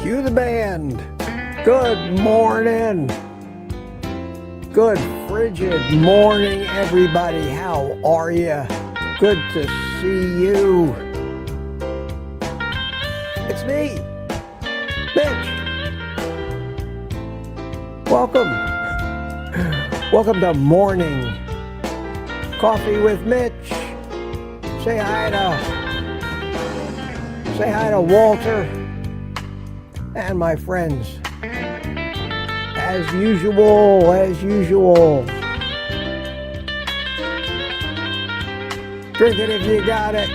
Cue the band. Good morning. Good frigid morning, everybody. How are you? Good to see you. It's me, Mitch. Welcome. Welcome to Morning Coffee with Mitch. Say hi to Walter and my friends. As usual. Drink it if you got it.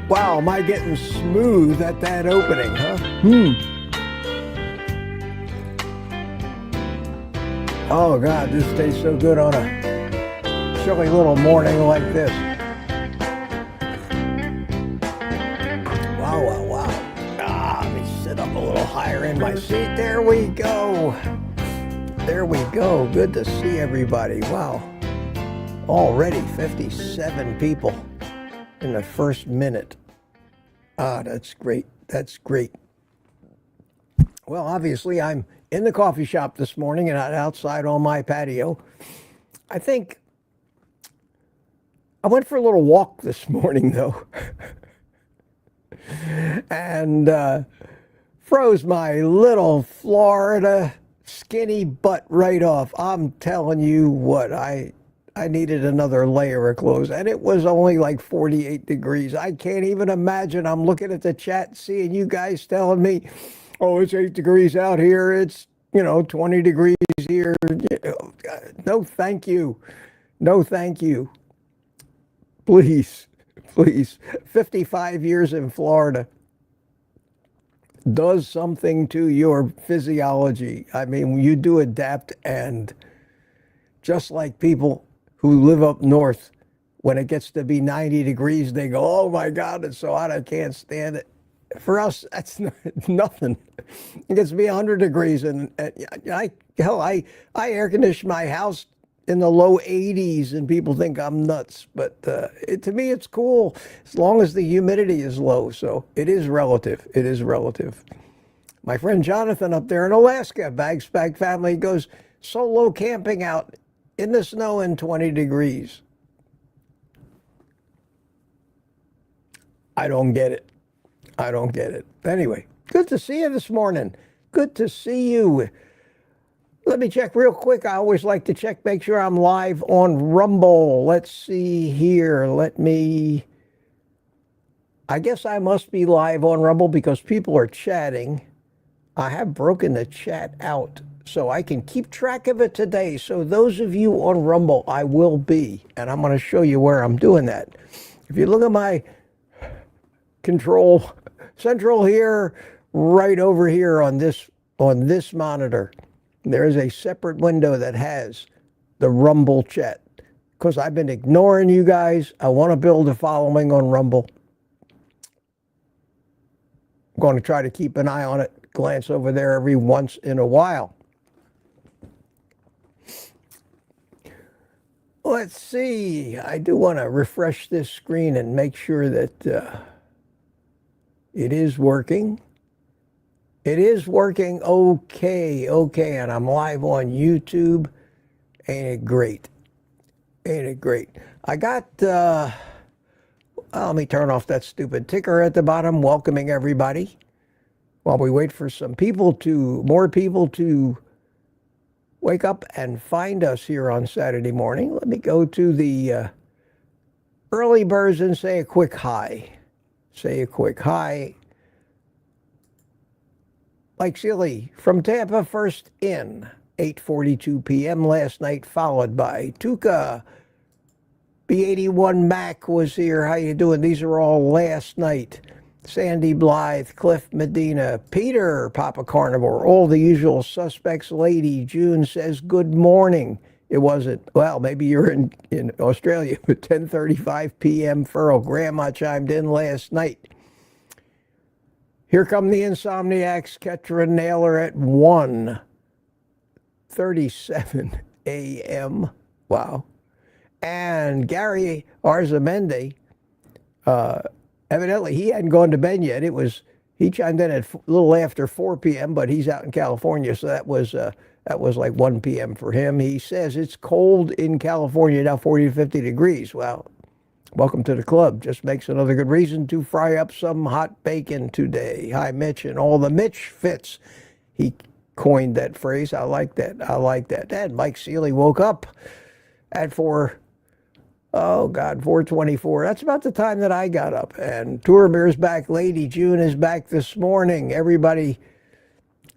Wow, am I getting smooth at that opening, huh? Oh God, this tastes so good on a chilly little morning like this. Wow. Let me sit up a little higher in my seat. There we go. Good to see everybody. Wow. Already 57 people in the first minute. That's great. Well, obviously I'm in the coffee shop this morning and not outside on my patio. I think I went for a little walk this morning though. And froze my little Florida skinny butt right off. I'm telling you what, I needed another layer of clothes, and it was only like 48 degrees. I can't even imagine. I'm looking at the chat, seeing you guys telling me, oh, it's 8 degrees out here. It's, 20 degrees here. No, thank you. Please. 55 years in Florida does something to your physiology. I mean, you do adapt, and just like people who live up north, when it gets to be 90 degrees, they go, oh my God, it's so hot, I can't stand it. For us, that's nothing. It gets to be 100 degrees, and I air condition my house in the low 80s, and people think I'm nuts. But to me, it's cool as long as the humidity is low. So it is relative. My friend Jonathan up there in Alaska, Bags Bag Family, goes solo camping out in the snow in 20 degrees. I don't get it. Anyway, good to see you this morning. Good to see you. Let me check real quick. I always like to check, make sure I'm live on Rumble. Let's see here. I guess I must be live on Rumble because people are chatting. I have broken the chat out so I can keep track of it today. So those of you on Rumble, I will be, and I'm going to show you where I'm doing that. If you look at my control central here, right over here on this monitor, there is a separate window that has the Rumble chat. Because I've been ignoring you guys. I want to build a following on Rumble. I'm going to try to keep an eye on it, glance over there every once in a while. Let's see. I do want to refresh this screen and make sure that it is working. It is working okay, and I'm live on YouTube. Ain't it great? I got, let me turn off that stupid ticker at the bottom, welcoming everybody. While we wait for more people to wake up and find us here on Saturday morning, let me go to the early birds and say a quick hi. Mike Seeley from Tampa, first in. 8:42 p.m. last night, followed by Tuca. B81 Mac was here. How you doing? These are all last night. Sandy Blythe, Cliff Medina, Peter, Papa Carnivore, all the usual suspects. Lady June says good morning. It wasn't, well, maybe you're in Australia, but 10:35 p.m. Furl. Grandma chimed in last night. Here come the Insomniacs, Ketra Naylor at 1:37 a.m. Wow. And Gary Arzamendi, evidently he hadn't gone to bed yet. He chimed in at a little after 4 p.m., but he's out in California, so that was like 1 p.m. for him. He says it's cold in California now, 40 to 50 degrees. Well, welcome to the club. Just makes another good reason to fry up some hot bacon today. Hi, Mitch, and all the Mitch fits. He coined that phrase. I like that. I like that. And Mike Seeley woke up at 4:24. That's about the time that I got up. And Touramir's back. Lady June is back this morning. Everybody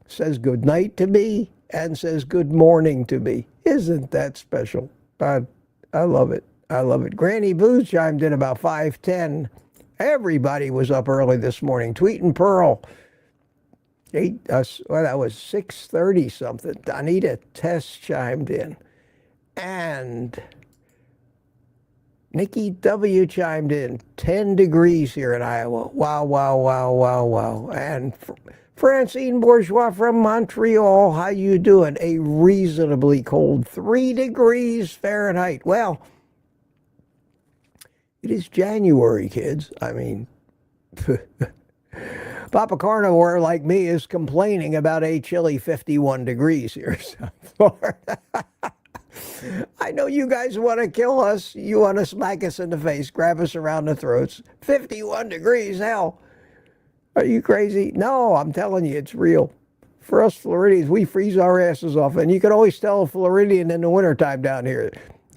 says good night to me and says good morning to me. Isn't that special? I love it. I love it. Granny Booze chimed in about 5:10. Everybody was up early this morning. Tweet and Pearl. That was 6:30 something. Donita Tess chimed in. And Nikki W. chimed in. 10 degrees here in Iowa. Wow, wow, wow, wow, wow. And Francine Bourgeois from Montreal, how you doing? A reasonably cold 3 degrees Fahrenheit. Well, it is January, kids. I mean, Papa Carnivore, like me, is complaining about a chilly 51 degrees here in South Florida. I know you guys want to kill us. You want to smack us in the face, grab us around the throats. 51 degrees, hell. Are you crazy? No, I'm telling you, it's real. For us Floridians, we freeze our asses off. And you can always tell a Floridian in the wintertime down here.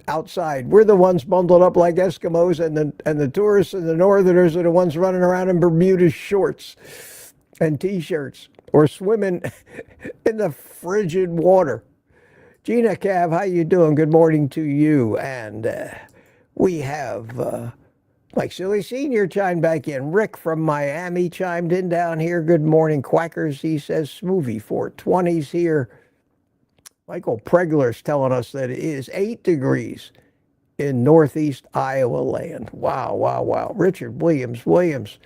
Outside, we're the ones bundled up like Eskimos, and the tourists and the northerners are the ones running around in Bermuda shorts and T-shirts or swimming in the frigid water. Gina Cav, how you doing? Good morning to you. And we have Mike Silly Sr. chimed back in. Rick from Miami chimed in down here. Good morning, Quackers. He says Smoothie 420's here. Michael Pregler's telling us that it is 8 degrees in northeast Iowa land. Wow, wow, wow. Richard Williams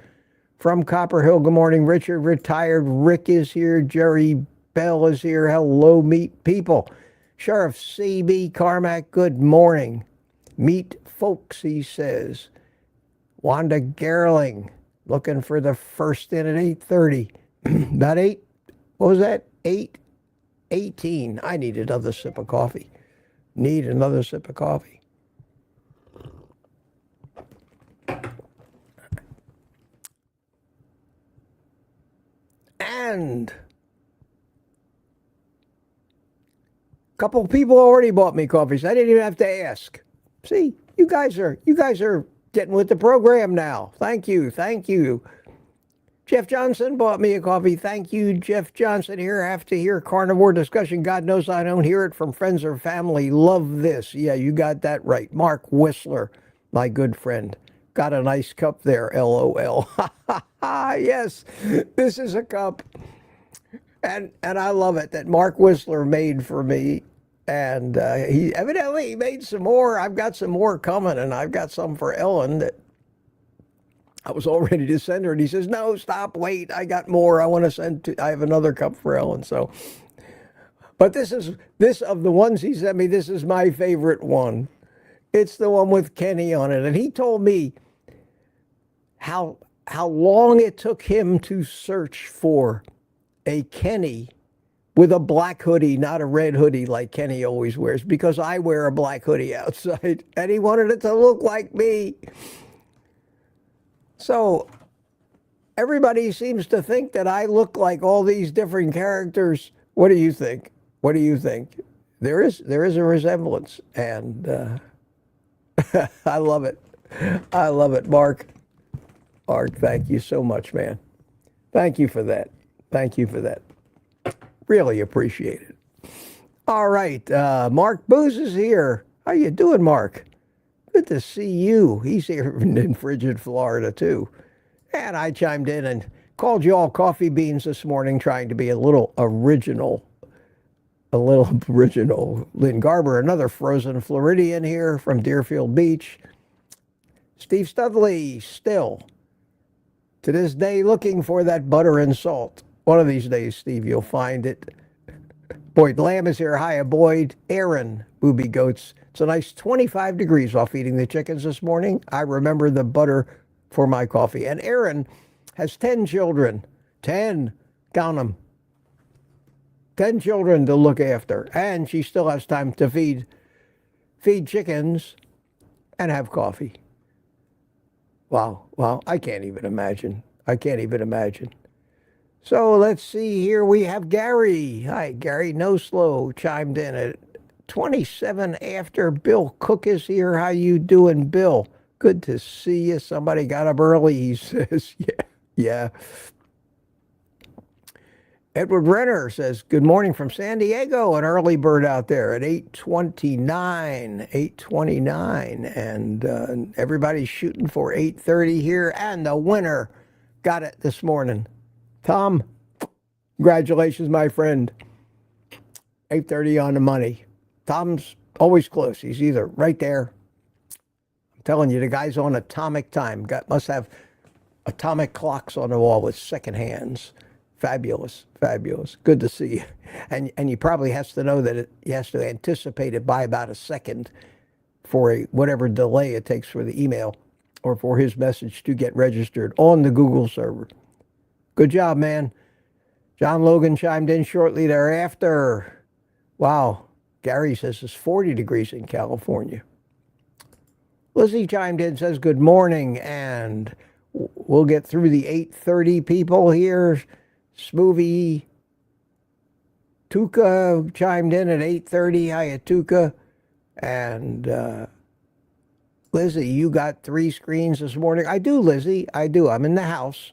from Copper Hill. Good morning, Richard. Retired Rick is here. Jerry Bell is here. Hello, meat people. Sheriff C.B. Carmack, good morning. Meet folks, he says. Wanda Gerling, looking for the first in at 8:30. About 8, what was that? 8:18. I need another sip of coffee. Need another sip of coffee. And a couple of people already bought me coffees. I didn't even have to ask. See, you guys are getting with the program now. Thank you. Jeff Johnson bought me a coffee. Thank you, Jeff Johnson. Here, I have to hear carnivore discussion. God knows I don't hear it from friends or family. Love this. Yeah, you got that right. Mark Whistler, my good friend. Got a nice cup there, LOL. Yes, this is a cup. And I love it that Mark Whistler made for me. And he evidently made some more. I've got some more coming, and I've got some for Ellen that I was all ready to send her. And he says, no, stop, wait, I got more. I have another cup for Ellen. So, but this of the ones he sent me, this is my favorite one. It's the one with Kenny on it. And he told me how long it took him to search for a Kenny with a black hoodie, not a red hoodie like Kenny always wears, because I wear a black hoodie outside, and he wanted it to look like me. So everybody seems to think that I look like all these different characters. What do you think? What do you think? There is a resemblance, and I love it. I love it, Mark. Mark, thank you so much, man. Thank you for that. Thank you for that. Really appreciate it. All right, Mark Booz is here. How you doing, Mark? Good to see you. He's here in frigid Florida, too. And I chimed in and called you all coffee beans this morning, trying to be a little original. Lynn Garber, another frozen Floridian here from Deerfield Beach. Steve Studley, still, to this day, looking for that butter and salt. One of these days, Steve, you'll find it. Boyd Lamb is here. Hiya, Boyd. Aaron, Booby Goats. It's a nice 25 degrees while feeding the chickens this morning. I remember the butter for my coffee. And Aaron has 10 children. 10. Count them. 10 children to look after. And she still has time to feed chickens and have coffee. Wow. I can't even imagine. So let's see here. We have Gary. Hi, Gary No Slow chimed in at 27 after. Bill Cook is here. How you doing, Bill? Good to see you. Somebody got up early, he says. Yeah. Edward Renner says, good morning from San Diego. An early bird out there at 8:29. And everybody's shooting for 8:30 here. And the winner got it this morning. Tom, congratulations, my friend. 8:30 on the money. Tom's always close. He's either right there. I'm telling you, the guy's on atomic time. Must have atomic clocks on the wall with second hands. Fabulous. Good to see you. And he probably has to know that he has to anticipate it by about a second for whatever delay it takes for the email or for his message to get registered on the Google server. Good job, man. John Logan chimed in shortly thereafter. Wow. Gary says it's 40 degrees in California. Lizzie chimed in, says good morning, and we'll get through the 8:30 people here. Smoothie Tuka chimed in at 8:30. Hiya, Tuka. And Lizzie, you got 3 screens this morning. I do, Lizzie. I do. I'm in the house.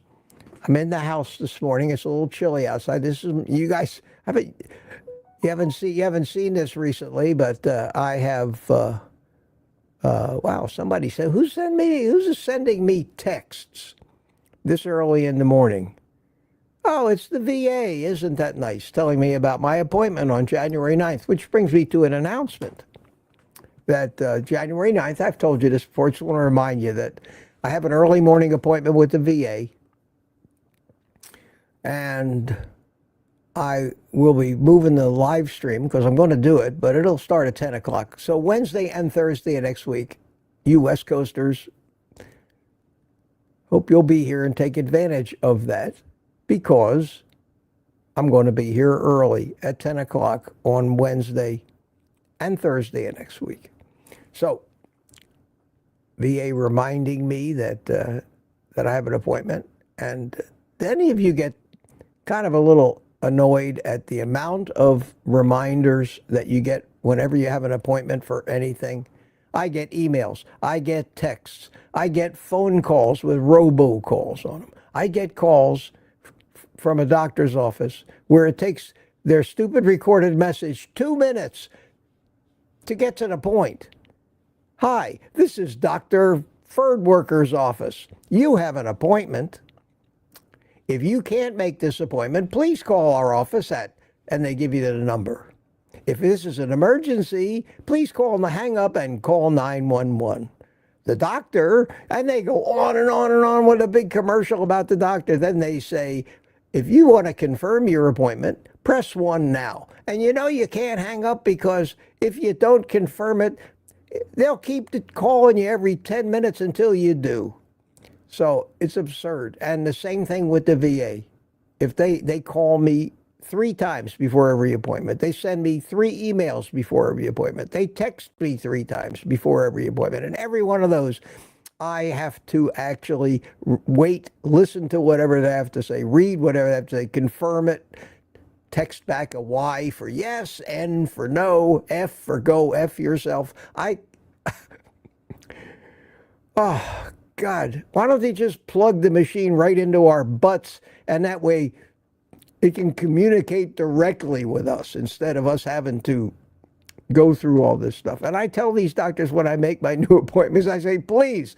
This morning. It's a little chilly outside. This is, you guys you haven't seen this recently, but I have. Wow, somebody said, who's sending me texts this early in the morning? Oh, it's the VA. Isn't that nice? Telling me about my appointment on January 9th, which brings me to an announcement that January 9th, I've told you this before, I just want to remind you that I have an early morning appointment with the VA. And I will be moving the live stream because I'm going to do it, but it'll start at 10 o'clock. So Wednesday and Thursday of next week, you West Coasters, hope you'll be here and take advantage of that because I'm going to be here early at 10 o'clock on Wednesday and Thursday of next week. So VA reminding me that I have an appointment. And do any of you get kind of a little annoyed at the amount of reminders that you get whenever you have an appointment for anything? I get emails, I get texts, I get phone calls with robocalls on them. I get calls from a doctor's office where it takes their stupid recorded message 2 minutes to get to the point. Hi, this is Dr. Ferdworker's office. You have an appointment. If you can't make this appointment, please call our office and they give you the number. If this is an emergency, please hang up and call 911. The doctor, and they go on and on and on with a big commercial about the doctor. Then they say, if you want to confirm your appointment, press 1 now. And you can't hang up because if you don't confirm it, they'll keep calling you every 10 minutes until you do. So it's absurd. And the same thing with the VA. If they call me 3 times before every appointment, they send me 3 emails before every appointment, they text me 3 times before every appointment, and every one of those, I have to actually wait, listen to whatever they have to say, read whatever they have to say, confirm it, text back a Y for yes, N for no, F for go, F yourself. Oh, God, why don't they just plug the machine right into our butts, and that way It can communicate directly with us instead of us having to go through all this stuff. And I tell these doctors when I make my new appointments, I say, please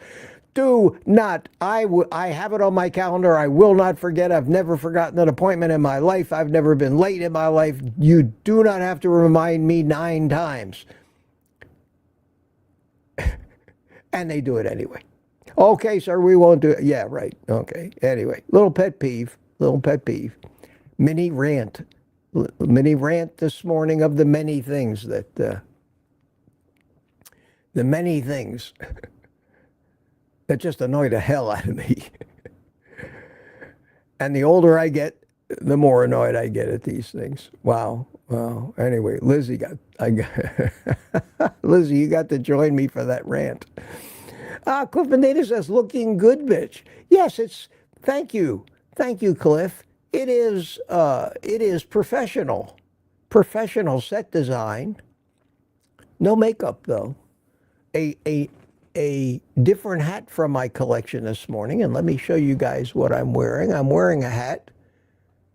do not. I have it on my calendar. I will not forget. I've never forgotten an appointment in my life. I've never been late in my life. You do not have to remind me 9 times. And they do it anyway. Okay, sir, we won't do it. Yeah, right. Okay. Anyway, little pet peeve. Mini rant this morning of the many things that, that just annoy the hell out of me. And the older I get, the more annoyed I get at these things. Wow. Anyway, Lizzie, Lizzie, you got to join me for that rant. Cliff Benita says, looking good, Mitch. Yes, thank you. Thank you, Cliff. It is professional set design. No makeup though. A different hat from my collection this morning, and let me show you guys what I'm wearing. I'm wearing a hat.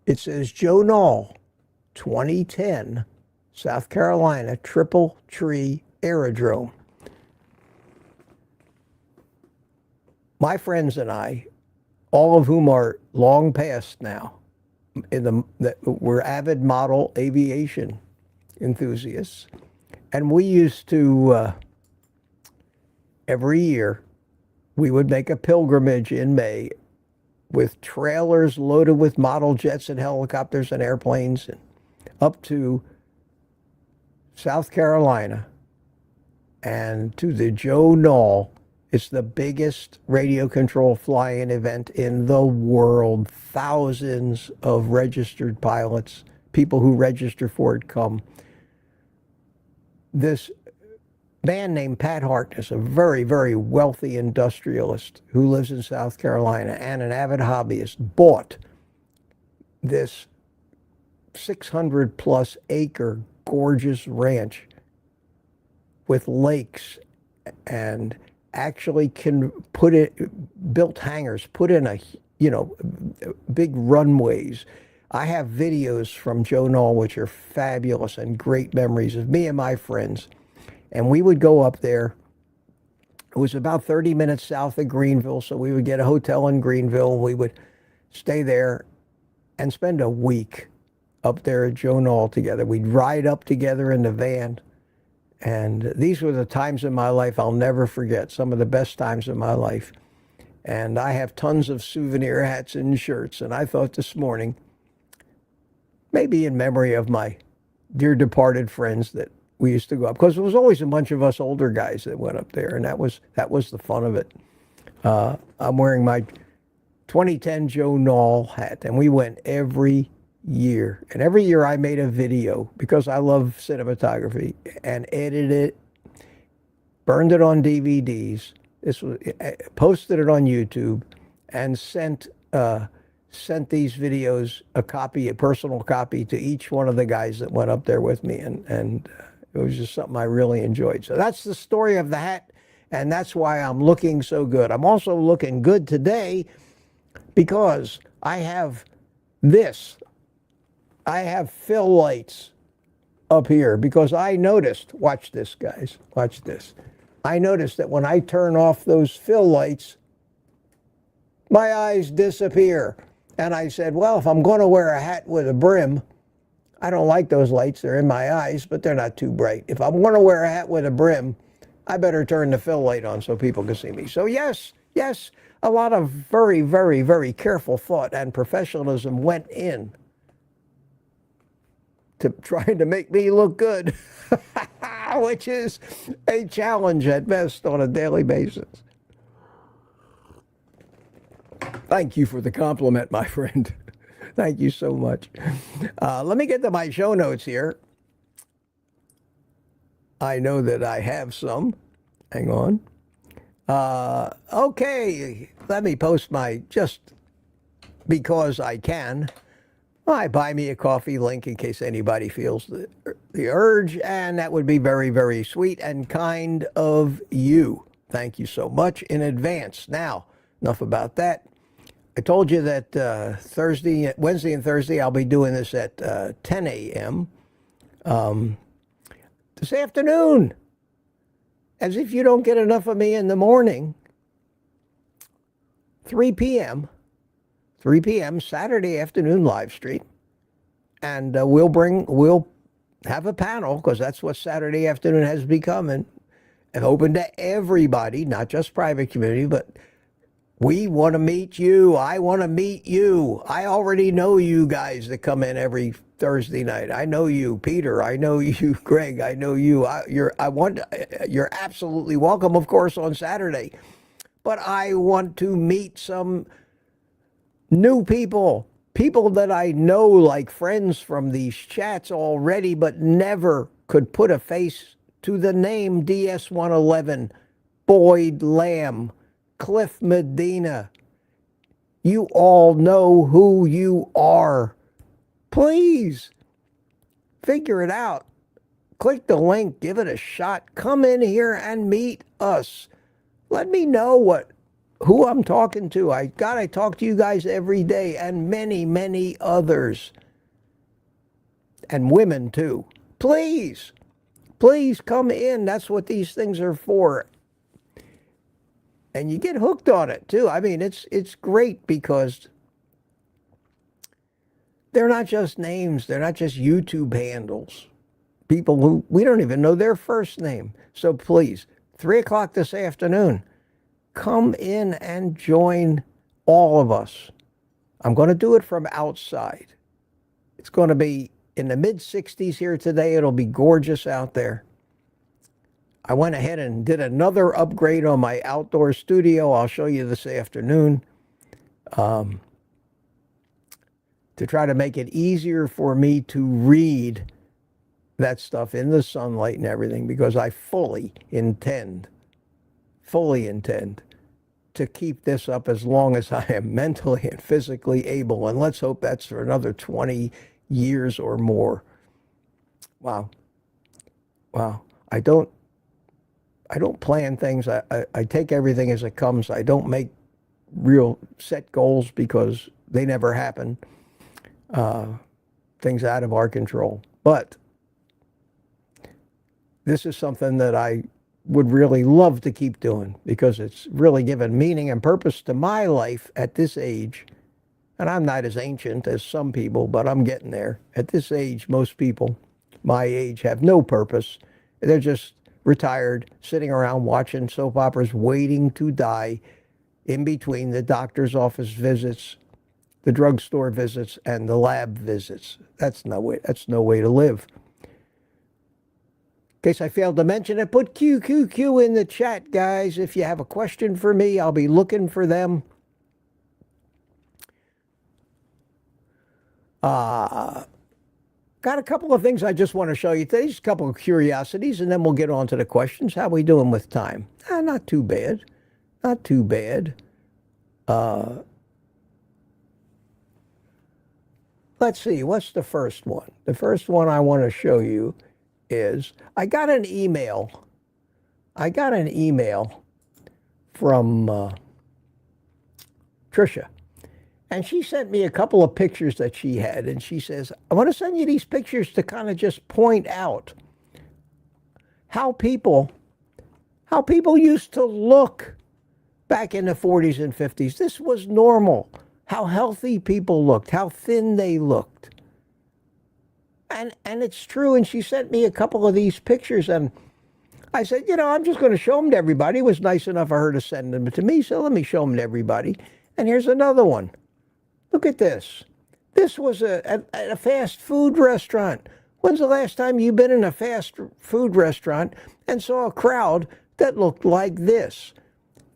It says Joe Nall, 2010, South Carolina, Triple Tree Aerodrome. My friends and I, all of whom are long past now, we're avid model aviation enthusiasts, and we used to every year we would make a pilgrimage in May with trailers loaded with model jets and helicopters and airplanes and up to South Carolina and to the Joe Nall. It's the biggest radio control fly-in event in the world. Thousands of registered pilots, people who register for it come. This man named Pat Harkness, a very, very wealthy industrialist who lives in South Carolina and an avid hobbyist, bought this 600-plus acre gorgeous ranch with lakes and actually built hangars, put in big runways. I have videos from Joe Nall which are fabulous and great memories of me and my friends. And we would go up there. It was about 30 minutes south of Greenville, so we would get a hotel in Greenville, and we would stay there and spend a week up there at Joe Nall together. We'd ride up together in the van. And these were the times in my life I'll never forget, some of the best times in my life. And I have tons of souvenir hats and shirts. And I thought this morning, maybe in memory of my dear departed friends that we used to go up, because there was always a bunch of us older guys that went up there, and that was the fun of it. I'm wearing my 2010 Joe Nall hat, and we went every year. And every year I made a video because I love cinematography and edited it, burned it on DVDs. Posted it on YouTube and sent these videos a personal copy to each one of the guys that went up there with me, and it was just something I really enjoyed. So that's the story of the hat, and that's why I'm looking so good. I'm also looking good today because I have this. I have fill lights up here because I noticed, watch this guys, watch this. I noticed that when I turn off those fill lights, my eyes disappear. And I said, well, if I'm going to wear a hat with a brim, I don't like those lights. They're in my eyes, but they're not too bright. If I'm going to wear a hat with a brim, I better turn the fill light on so people can see me. So yes, a lot of very, very, very careful thought and professionalism went in to trying to make me look good, which is a challenge at best on a daily basis. Thank you for the compliment, my friend. Thank you so much. Let me get to my show notes here. I know that I have some. Hang on. Okay, let me post my, just because I can, I buy me a coffee link in case anybody feels the urge, and that would be very, very sweet and kind of you. Thank you so much in advance. Now, enough about that. I told you that Wednesday and Thursday, I'll be doing this at 10 a.m. This afternoon, as if you don't get enough of me in the morning, 3 p.m., Saturday afternoon live stream. And we'll have a panel, because that's what Saturday afternoon has become, and open to everybody, not just private community, but we want to meet you. I want to meet you. I already know you guys that come in every Thursday night. I know you, Peter. I know you, Greg. I know you. You're absolutely welcome, of course, on Saturday. But I want to meet some new people that I know like friends from these chats already, but never could put a face to the name DS111, Boyd Lamb, Cliff Medina. You all know who you are. Please figure it out. Click the link, give it a shot. Come in here and meet us. Let me know who I'm talking to. I talk to you guys every day, and many, many others. And women too. Please come in. That's what these things are for. And you get hooked on it too. I mean, it's great because they're not just names. They're not just YouTube handles. People who we don't even know their first name. So please, 3 o'clock this afternoon, come in and join all of us. I'm going to do it from outside. It's going to be in the mid-60s here today. It'll be gorgeous out there. I went ahead and did another upgrade on my outdoor studio. I'll show you this afternoon to try to make it easier for me to read that stuff in the sunlight and everything, because I fully intend to keep this up as long as I am mentally and physically able. And let's hope that's for another 20 years or more. Wow. I don't plan things. I take everything as it comes. I don't make real set goals because they never happen. Things out of our control. But this is something that I would really love to keep doing, because it's really given meaning and purpose to my life at this age. And I'm not as ancient as some people, but I'm getting there. At this age, most people my age have no purpose. They're just retired, sitting around watching soap operas, waiting to die in between the doctor's office visits, the drugstore visits, and the lab visits. That's no way to live. In case I failed to mention it, put QQQ in the chat, guys. If you have a question for me, I'll be looking for them. Got a couple of things I just want to show you today. Just a couple of curiosities, and then we'll get on to the questions. How we doing with time? Not too bad. Not too bad. Let's see. What's the first one? The first one I want to show you is I got an email from Trisha. And she sent me a couple of pictures that she had. And she says, I want to send you these pictures to kind of just point out how people used to look back in the 40s and 50s. This was normal. How healthy people looked, how thin they looked. And it's true. And she sent me a couple of these pictures. And I said, I'm just going to show them to everybody. It was nice enough for her to send them to me. So let me show them to everybody. And here's another one. Look at this. This was at a fast food restaurant. When's the last time you've been in a fast food restaurant and saw a crowd that looked like this?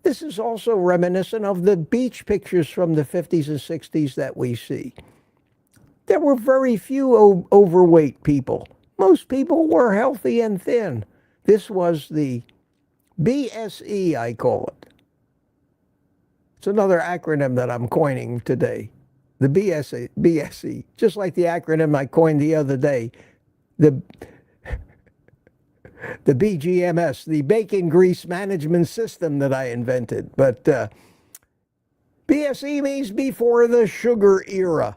This is also reminiscent of the beach pictures from the 50s and 60s that we see. There were very few overweight people. Most people were healthy and thin. This was the BSE, I call it. It's another acronym that I'm coining today. The BSE, just like the acronym I coined the other day, the BGMS, the Bacon Grease Management System that I invented. But BSE means before the sugar era.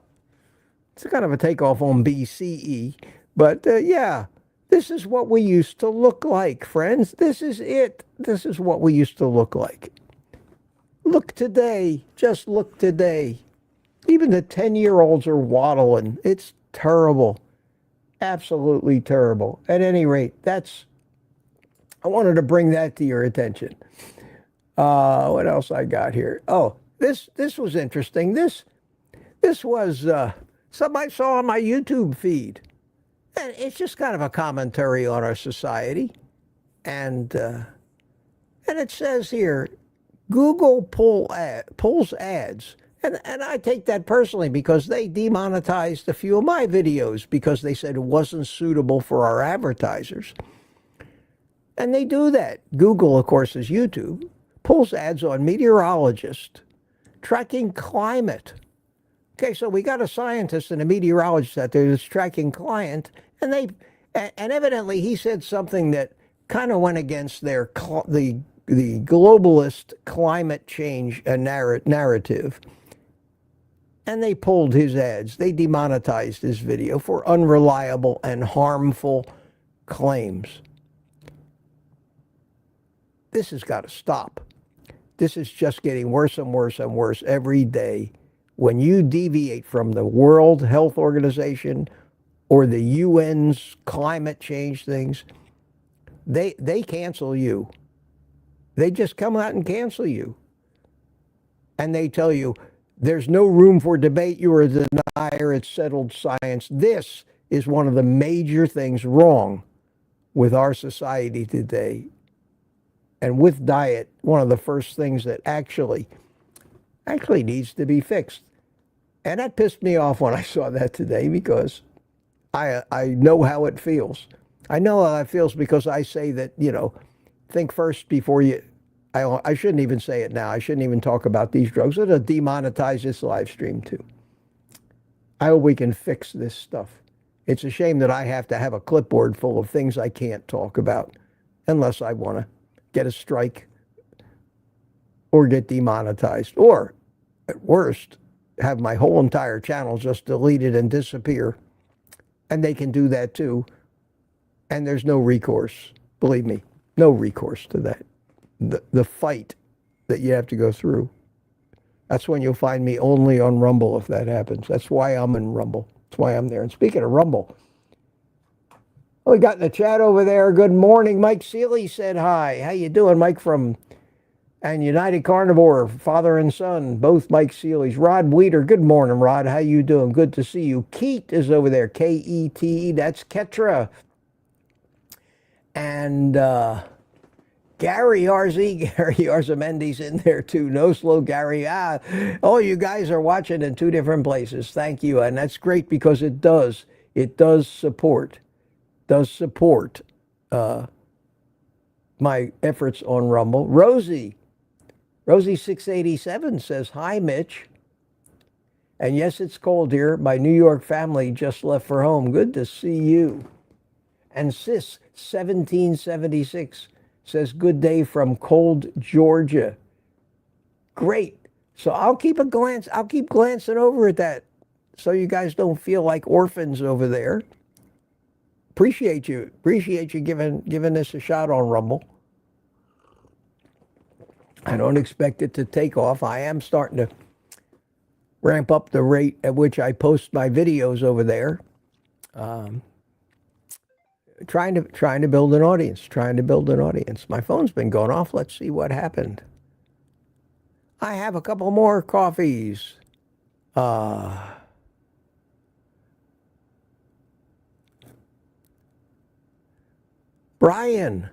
It's kind of a takeoff on BCE. But yeah, this is what we used to look like, friends. This is it. This is what we used to look like. Look today. Just look today. Even the 10-year-olds are waddling. It's terrible. Absolutely terrible. At any rate, I wanted to bring that to your attention. What else I got here? Oh, this was interesting. This was something I saw on my YouTube feed. And it's just kind of a commentary on our society. And it says here, Google pulls ads. And I take that personally because they demonetized a few of my videos because they said it wasn't suitable for our advertisers. And they do that. Google, of course, is YouTube, pulls ads on meteorologists tracking climate. Okay, so we got a scientist and a meteorologist out there that's tracking climate, and evidently he said something that kind of went against the globalist climate change narrative. And they pulled his ads. They demonetized his video for unreliable and harmful claims. This has got to stop. This is just getting worse and worse and worse every day. When you deviate from the World Health Organization or the UN's climate change things, they cancel you. They just come out and cancel you. And they tell you, there's no room for debate. You are a denier. It's settled science. This is one of the major things wrong with our society today. And with diet, one of the first things that actually needs to be fixed. And that pissed me off when I saw that today because I know how it feels. I know how it feels because I say that, think first before you... I shouldn't even say it now. I shouldn't even talk about these drugs. It'll demonetize this live stream too. I hope we can fix this stuff. It's a shame that I have to have a clipboard full of things I can't talk about unless I want to get a strike or get demonetized. Or, at worst, have my whole entire channel just deleted and disappear. And they can do that too. And there's no recourse. Believe me, no recourse to that. The fight that you have to go through. That's when you'll find me only on Rumble if that happens. That's why I'm in Rumble. That's why I'm there. And speaking of Rumble, we got in the chat over there. Good morning. Mike Seeley said hi. How you doing, Mike? And United Carnivore, father and son, both Mike Seeley's. Rod Weeder. Good morning, Rod. How you doing? Good to see you. Keet is over there. K-E-T-E. That's Ketra. And Gary Arzamendi's in there too. No Slow Gary. Oh, you guys are watching in two different places. Thank you. And that's great because it does support my efforts on Rumble. Rosie 687 says, hi, Mitch. And yes, it's cold here. My New York family just left for home. Good to see you. And Sis 1776 says, good day from cold Georgia. Great. So I'll keep glancing over at that so you guys don't feel like orphans over there. Appreciate you giving this a shot on Rumble. I don't expect it to take off. I am starting to ramp up the rate at which I post my videos over there. Trying to build an audience. My phone's been going off. Let's see what happened. I have a couple more coffees. Brian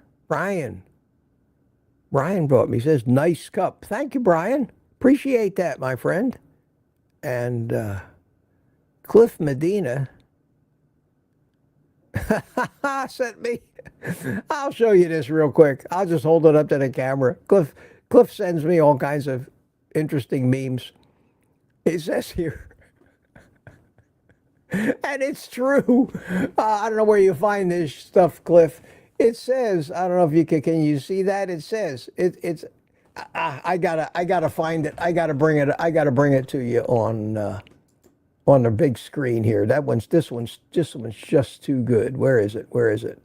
brought me. He says, nice cup. Thank you, Brian. Appreciate that, my friend. And Cliff Medina sent me. I'll show you this real quick. I'll just hold it up to the camera. Cliff sends me all kinds of interesting memes. It says here, and it's true. I don't know where you find this stuff, Cliff. It says, I don't know if you can you see that? It says, it's I gotta find it. I gotta bring it to you on the big screen here. This one's just too good. Where is it? Where is it?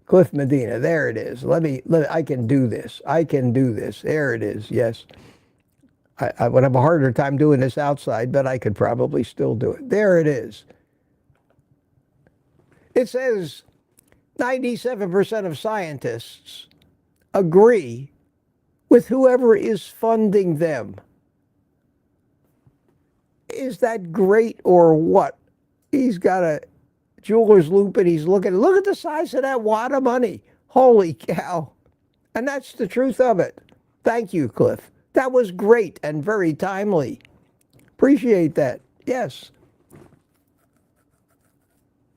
Cliff Medina. There it is. I can do this. I can do this. There it is. Yes. I would have a harder time doing this outside, but I could probably still do it. There it is. It says 97% of scientists agree with whoever is funding them. Is that great or what? He's got a jeweler's loop and he's looking. Look at the size of that wad of money. Holy cow. And that's the truth of it. Thank you, Cliff. That was great and very timely. Appreciate that. Yes.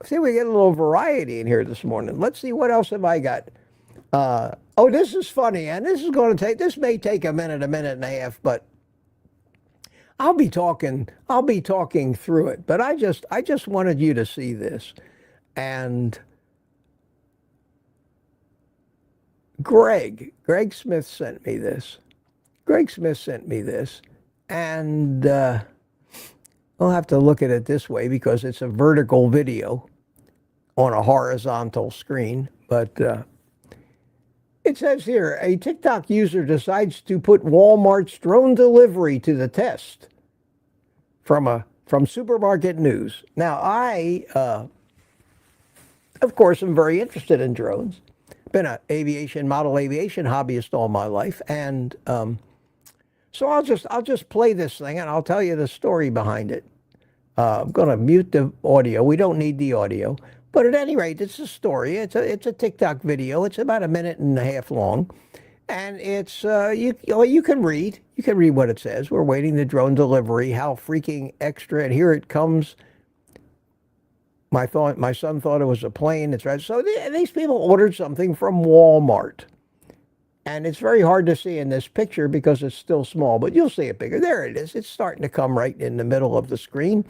See, we get a little variety in here this morning. Let's see, what else have I got? Oh, this is funny, and this may take a minute and a half, but I'll be talking through it. But I just wanted you to see this. And Greg Smith sent me this. And we'll have to look at it this way because it's a vertical video on a horizontal screen. But it says here, a TikTok user decides to put Walmart's drone delivery to the test from Supermarket News. Now, I, of course, am very interested in drones. Been an model aviation hobbyist all my life, and so I'll just play this thing and I'll tell you the story behind it. I'm going to mute the audio. We don't need the audio, but at any rate, it's a story. It's a TikTok video. It's about a minute and a half long, and it's you can read what it says. We're waiting the drone delivery. How freaking extra! And here it comes. My son thought it was a plane. It's right. So these people ordered something from Walmart. And it's very hard to see in this picture because it's still small, but you'll see it bigger. There it is. It's starting to come right in the middle of the screen.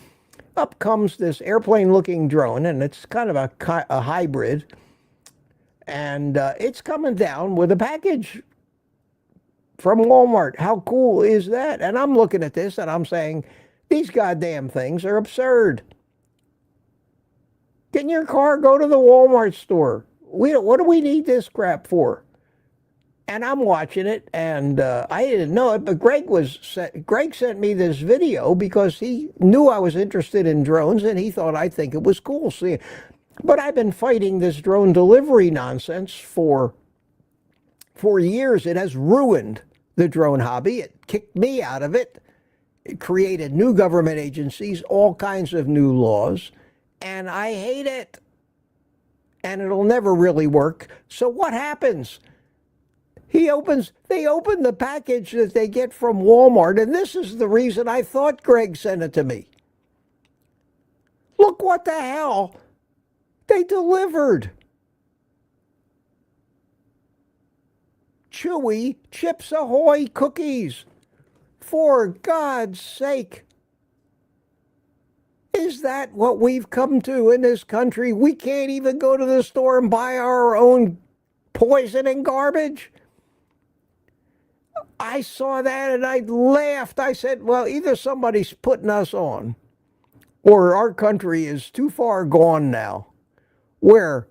Up comes this airplane-looking drone, and it's kind of a hybrid. And it's coming down with a package from Walmart. How cool is that? And I'm looking at this, and I'm saying, these goddamn things are absurd. Get in your car, go to the Walmart store. What do we need this crap for? And I'm watching it, and I didn't know it, but Greg sent me this video because he knew I was interested in drones, and he thought I'd think it was cool. See, but I've been fighting this drone delivery nonsense for years. It has ruined the drone hobby. It kicked me out of it. It created new government agencies, all kinds of new laws, and I hate it. And it'll never really work. So what happens? They open the package that they get from Walmart, and this is the reason I thought Greg sent it to me. Look what the hell they delivered. Chewy Chips Ahoy cookies. For God's sake. Is that what we've come to in this country? We can't even go to the store and buy our own poison and garbage. I saw that and I laughed. I said, well, either somebody's putting us on or our country is too far gone now where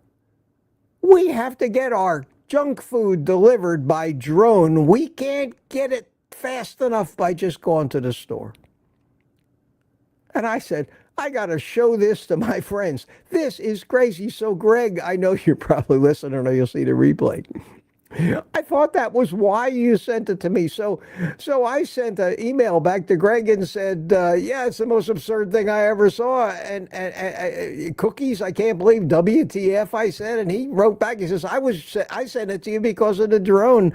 we have to get our junk food delivered by drone. We can't get it fast enough by just going to the store. And I said, I got to show this to my friends. This is crazy. So, Greg, I know you're probably listening or you'll see the replay. I thought that was why you sent it to me. So I sent an email back to Greg and said, yeah, it's the most absurd thing I ever saw. And cookies, I can't believe WTF, I said. And he wrote back, he says, I sent it to you because of the drone.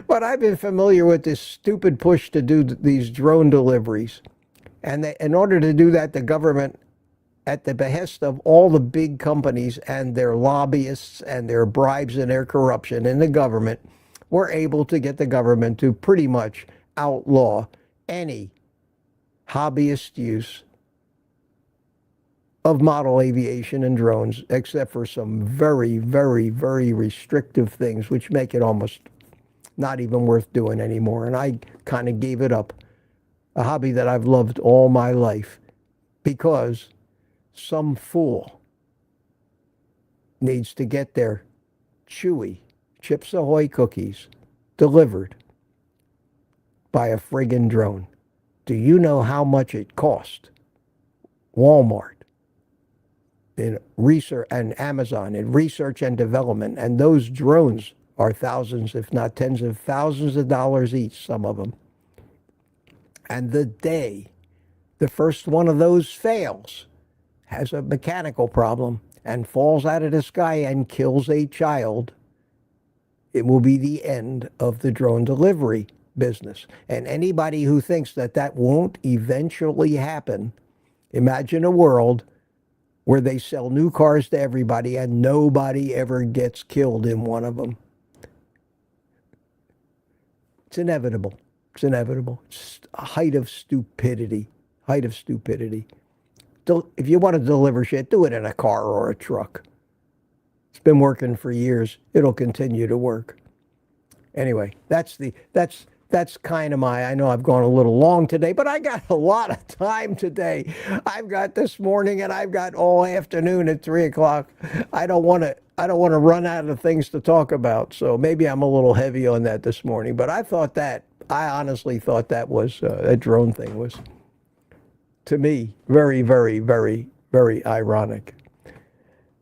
But I've been familiar with this stupid push to do these drone deliveries. And in order to do that, the government, at the behest of all the big companies and their lobbyists and their bribes and their corruption in the government, were able to get the government to pretty much outlaw any hobbyist use of model aviation and drones, except for some very, very, very restrictive things, which make it almost not even worth doing anymore. And I kind of gave it up, a hobby that I've loved all my life, because some fool needs to get their chewy Chips Ahoy cookies delivered by a friggin' drone. Do you know how much it cost Walmart in research and Amazon in research and development? And those drones are thousands, if not tens of thousands of dollars each, some of them. And the day the first one of those fails, has a mechanical problem, and falls out of the sky and kills a child, it will be the end of the drone delivery business. And anybody who thinks that that won't eventually happen, imagine a world where they sell new cars to everybody and nobody ever gets killed in one of them. It's inevitable. It's inevitable. It's a height of stupidity. Height of stupidity. If you want to deliver shit, do it in a car or a truck. It's been working for years. It'll continue to work. Anyway, that's kind of I know I've gone a little long today, but I got a lot of time today. I've got this morning and I've got all afternoon at 3 o'clock. I don't want to run out of things to talk about. So maybe I'm a little heavy on that this morning, but I honestly thought that was, a drone thing was, to me, very, very, very, very ironic.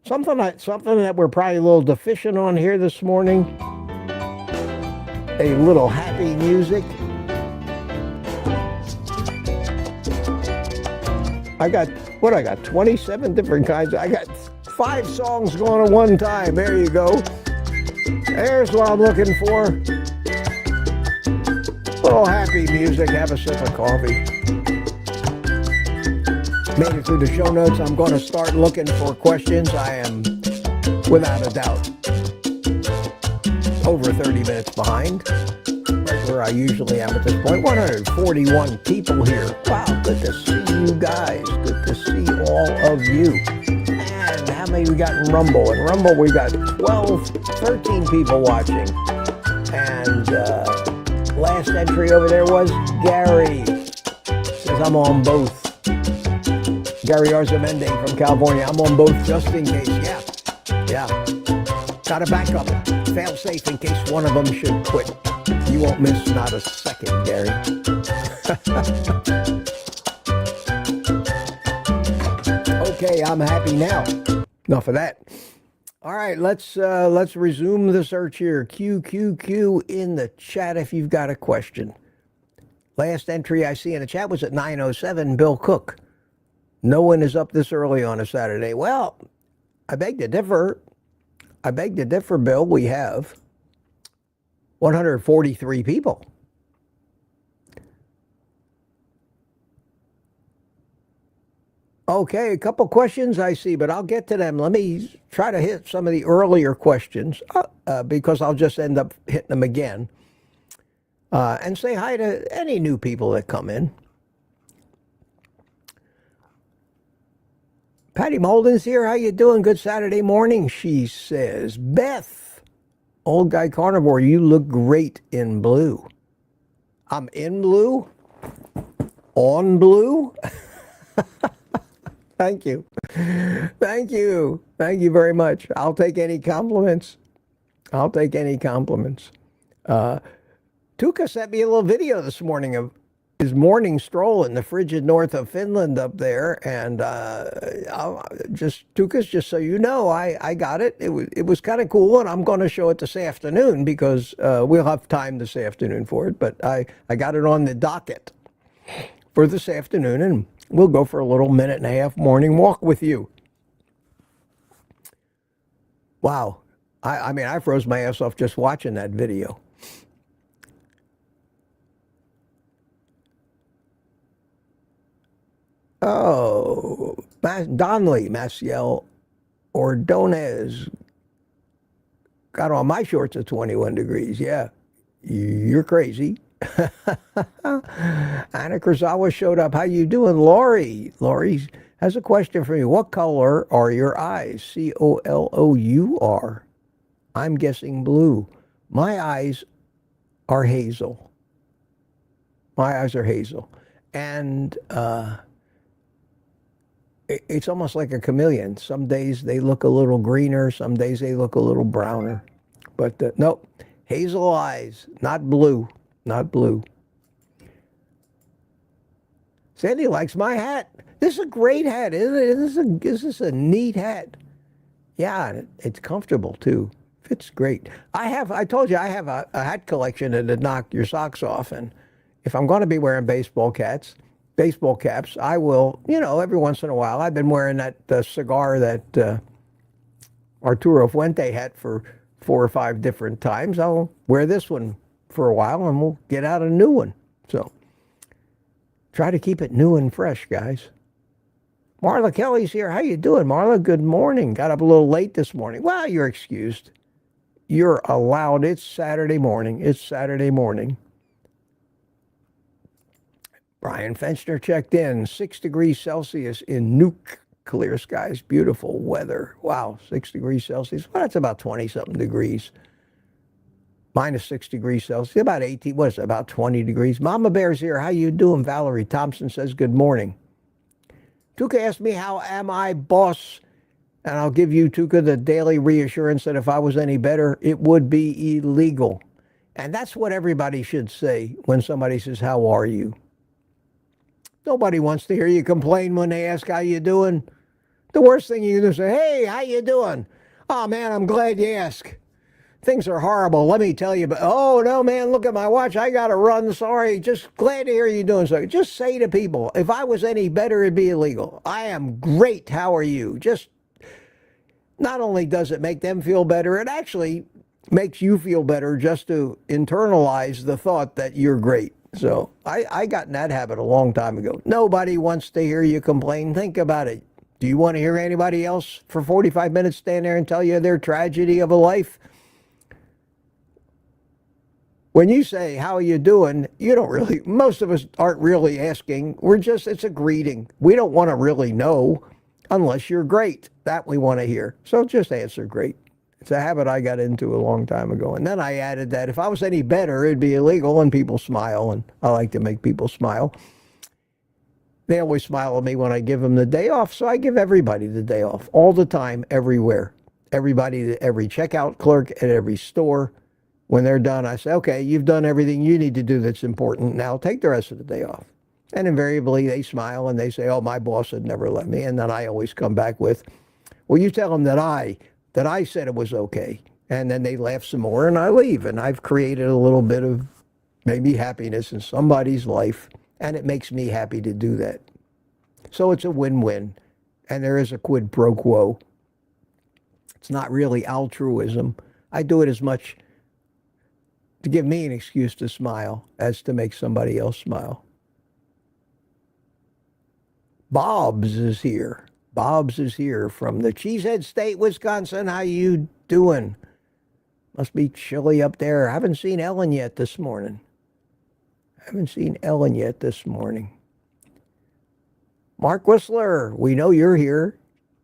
Something that we're probably a little deficient on here this morning. A little happy music. I got 27 different kinds. I got 5 songs going at one time. There you go. There's what I'm looking for. A little happy music. Have a sip of coffee. Made it through the show notes. I'm going to start looking for questions. I am, without a doubt, over 30 minutes behind, right where I usually am at this point. 141 people here. Wow, good to see you guys. Good to see all of you. And how many we got in Rumble? In Rumble, we got 13 people watching. And last entry over there was Gary. Says I'm on both. Gary Arzamendi from California. I'm on both just in case. Yeah. Got to back up. Fail safe in case one of them should quit. You won't miss not a second, Gary. Okay, I'm happy now. Enough of that. All right, let's resume the search here. QQQ in the chat if you've got a question. Last entry I see in the chat was at 9:07. Bill Cook. No one is up this early on a Saturday. Well, I beg to differ. Bill. We have 143 people. Okay, a couple questions I see, but I'll get to them. Let me try to hit some of the earlier questions because I'll just end up hitting them again. And say hi to any new people that come in. Patty Molden's here. How you doing? Good Saturday morning, she says. Beth, Old Guy Carnivore, you look great in blue. I'm in blue? On blue? Thank you. Thank you. Thank you very much. I'll take any compliments. Tuka sent me a little video this morning of his morning stroll in the frigid north of Finland up there, and Tukas, just so you know, I got it. It was kind of cool, and I'm going to show it this afternoon because we'll have time this afternoon for it. But I got it on the docket for this afternoon, and we'll go for a little minute and a half morning walk with you. Wow, I mean, I froze my ass off just watching that video. Oh, Donley, Maciel Ordonez got on my shorts at 21 degrees. Yeah, you're crazy. Anna Kurzawa showed up. How you doing, Lori? Lori's has a question for me. What color are your eyes? COLOUR. I'm guessing blue. My eyes are hazel. My eyes are hazel. And it's almost like a chameleon. Some days they look a little greener. Some days they look a little browner. But nope, hazel eyes, not blue. Not blue. Sandy likes my hat. This is a great hat, isn't it? This is a neat hat. Yeah, it's comfortable too. Fits great. I told you I have a hat collection that'd knock your socks off. And if I'm going to be wearing baseball caps, I will, every once in a while. I've been wearing that cigar that Arturo Fuente had for 4 or 5 different times. I'll wear this one for a while and we'll get out a new one. So try to keep it new and fresh, guys. Marla Kelly's here. How you doing, Marla? Good morning. Got up a little late this morning. Well, you're excused. You're allowed. It's Saturday morning. It's Saturday morning. Brian Fenchner checked in. 6 degrees Celsius in Nuuk. Clear skies, beautiful weather. Wow, 6 degrees Celsius. Well, that's about 20-something degrees. Minus 6 degrees Celsius, about 18, what is it, about 20 degrees. Mama Bear's here. How you doing? Valerie Thompson says good morning. Tuka asked me, how am I, boss? And I'll give you, Tuka, the daily reassurance that if I was any better, it would be illegal. And that's what everybody should say when somebody says, how are you? Nobody wants to hear you complain when they ask how you doing. The worst thing you can do is say, hey, how you doing? Oh, man, I'm glad you asked. Things are horrible, let me tell you. But oh, no, man, look at my watch. I got to run. Sorry. Just glad to hear you doing so. Just say to people, if I was any better, it'd be illegal. I am great. How are you? Just not only does it make them feel better, it actually makes you feel better just to internalize the thought that you're great. So I got in that habit a long time ago. Nobody wants to hear you complain. Think about it. Do you want to hear anybody else for 45 minutes stand there and tell you their tragedy of a life? When you say, how are you doing? You don't really, most of us aren't really asking. It's a greeting. We don't want to really know unless you're great. That we want to hear. So just answer great. It's a habit I got into a long time ago. And then I added that if I was any better, it'd be illegal, and people smile, and I like to make people smile. They always smile at me when I give them the day off, so I give everybody the day off all the time, everywhere. Everybody, every checkout clerk at every store. When they're done, I say, okay, you've done everything you need to do that's important. Now take the rest of the day off. And invariably, they smile and they say, oh, my boss would never let me. And then I always come back with, well, you tell them that I said it was okay. And then they laugh some more and I leave. And I've created a little bit of maybe happiness in somebody's life. And it makes me happy to do that. So it's a win-win. And there is a quid pro quo. It's not really altruism. I do it as much to give me an excuse to smile as to make somebody else smile. Bob's is here. Bob's is here from the Cheesehead State, Wisconsin. How you doing? Must be chilly up there. I haven't seen Ellen yet this morning. Mark Whistler, we know you're here.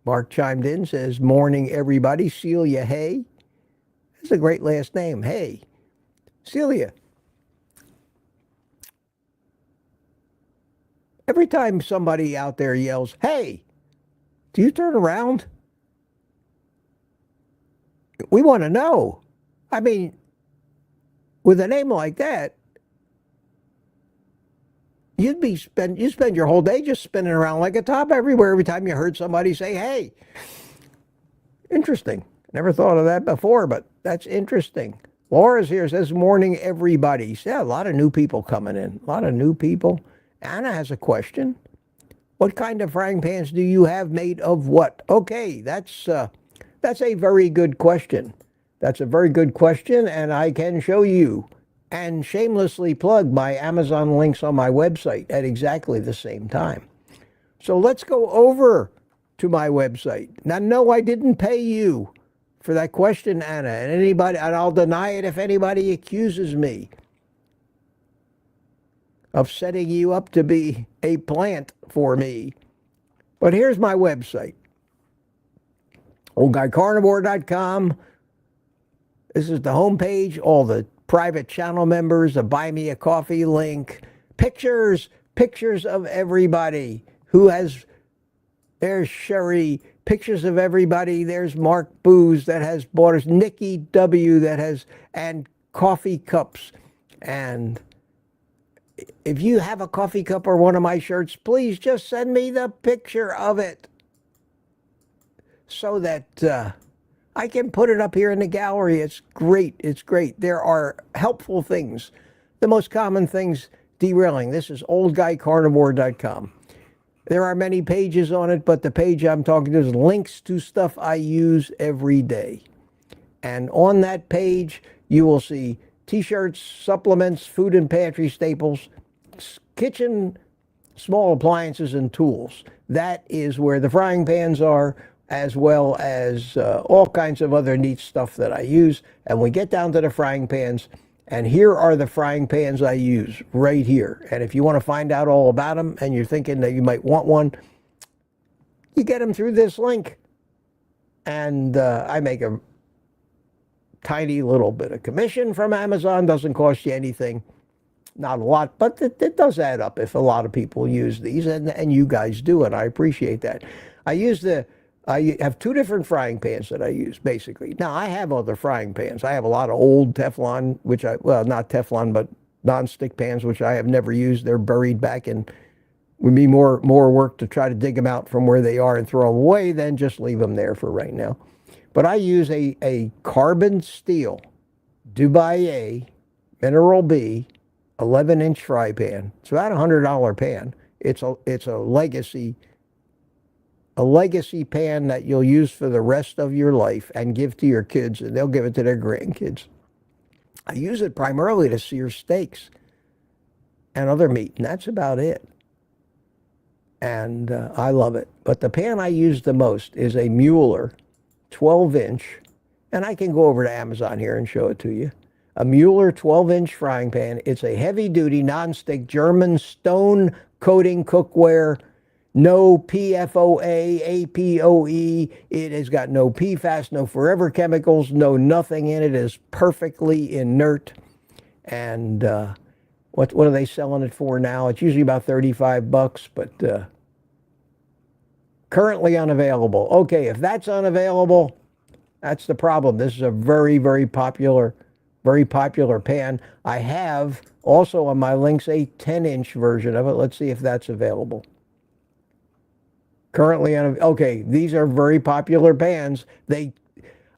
Mark chimed in, says, morning, everybody. Celia Hay. That's a great last name, Hay. Celia, every time somebody out there yells, hey, do you turn around? We want to know. I mean, with a name like that, you spend your whole day just spinning around like a top everywhere every time you heard somebody say, hey. Interesting. Never thought of that before, but that's interesting. Laura's here, says, morning, everybody. Yeah, a lot of new people coming in. A lot of new people. Anna has a question. What kind of frying pans do you have made of what? Okay, that's a very good question. That's a very good question, and I can show you and shamelessly plug my Amazon links on my website at exactly the same time. So let's go over to my website. Now, no, I didn't pay you for that question, Anna, and I'll deny it if anybody accuses me of setting you up to be a plant for me. But here's my website, OldGuyCarnivore.com. This is the homepage, all the private channel members, a Buy Me a Coffee link, pictures of everybody who has, there's Sherry, pictures of everybody. There's Mark Booz that has bought us, Nikki W that has, and coffee cups. And if you have a coffee cup or one of my shirts, please just send me the picture of it so that I can put it up here in the gallery. It's great. It's great. There are helpful things. The most common things derailing. This is OldGuyCarnivore.com. There are many pages on it, but the page I'm talking to is links to stuff I use every day. And on that page, you will see t-shirts, supplements, food and pantry staples, kitchen, small appliances, and tools. That is where the frying pans are, as well as all kinds of other neat stuff that I use. And we get down to the frying pans, and here are the frying pans I use right here. And if you want to find out all about them and you're thinking that you might want one, you get them through this link. And I make a tiny little bit of commission from Amazon. Doesn't cost you anything. Not a lot, but it does add up if a lot of people use these, and you guys do, and I appreciate that. I have two different frying pans that I use, basically. Now, I have other frying pans. I have a lot of old Teflon, well, not Teflon, but non-stick pans, which I have never used. They're buried back, and would be more work to try to dig them out from where they are and throw them away than just leave them there for right now. But I use a carbon steel Dubai Mineral B 11-inch fry pan. It's about a $100 pan. It's a legacy pan that you'll use for the rest of your life and give to your kids, and they'll give it to their grandkids. I use it primarily to sear steaks and other meat, and that's about it. And I love it. But the pan I use the most is a Mueller 12-inch, and I can go over to Amazon here and show it to you. A Mueller 12-inch frying pan. It's a heavy-duty, non-stick German stone coating cookware. No PFOA, APOE. It has got no PFAS, no forever chemicals, no nothing in it. It is perfectly inert. And what are they selling it for now? It's usually about $35, but currently unavailable. Okay, if that's unavailable, that's the problem. This is a very, very popular pan. I have also on my links a 10-inch version of it. Let's see if that's available. Currently, okay, these are very popular pans.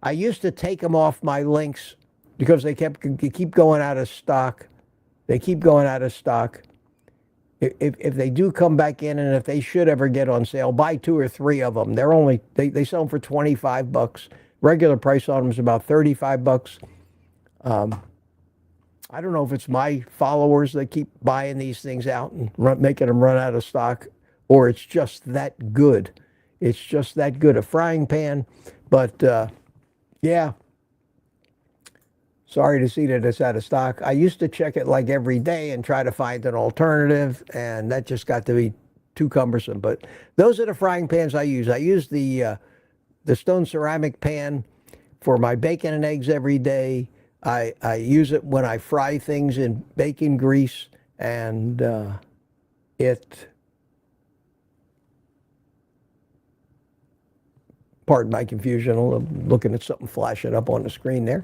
I used to take them off my links because they keep going out of stock. They keep going out of stock. If they do come back in, and if they should ever get on sale, buy 2 or 3 of them. They sell them for $25. Regular price on them is about $35. I don't know if it's my followers that keep buying these things out and making them run out of stock, or it's just that good. It's just that good a frying pan. But yeah, sorry to see that it's out of stock. I used to check it like every day and try to find an alternative, and that just got to be too cumbersome. But those are the frying pans I use. I use the stone ceramic pan for my bacon and eggs every day. I use it when I fry things in bacon grease, and pardon my confusion, I'm looking at something flashing up on the screen there.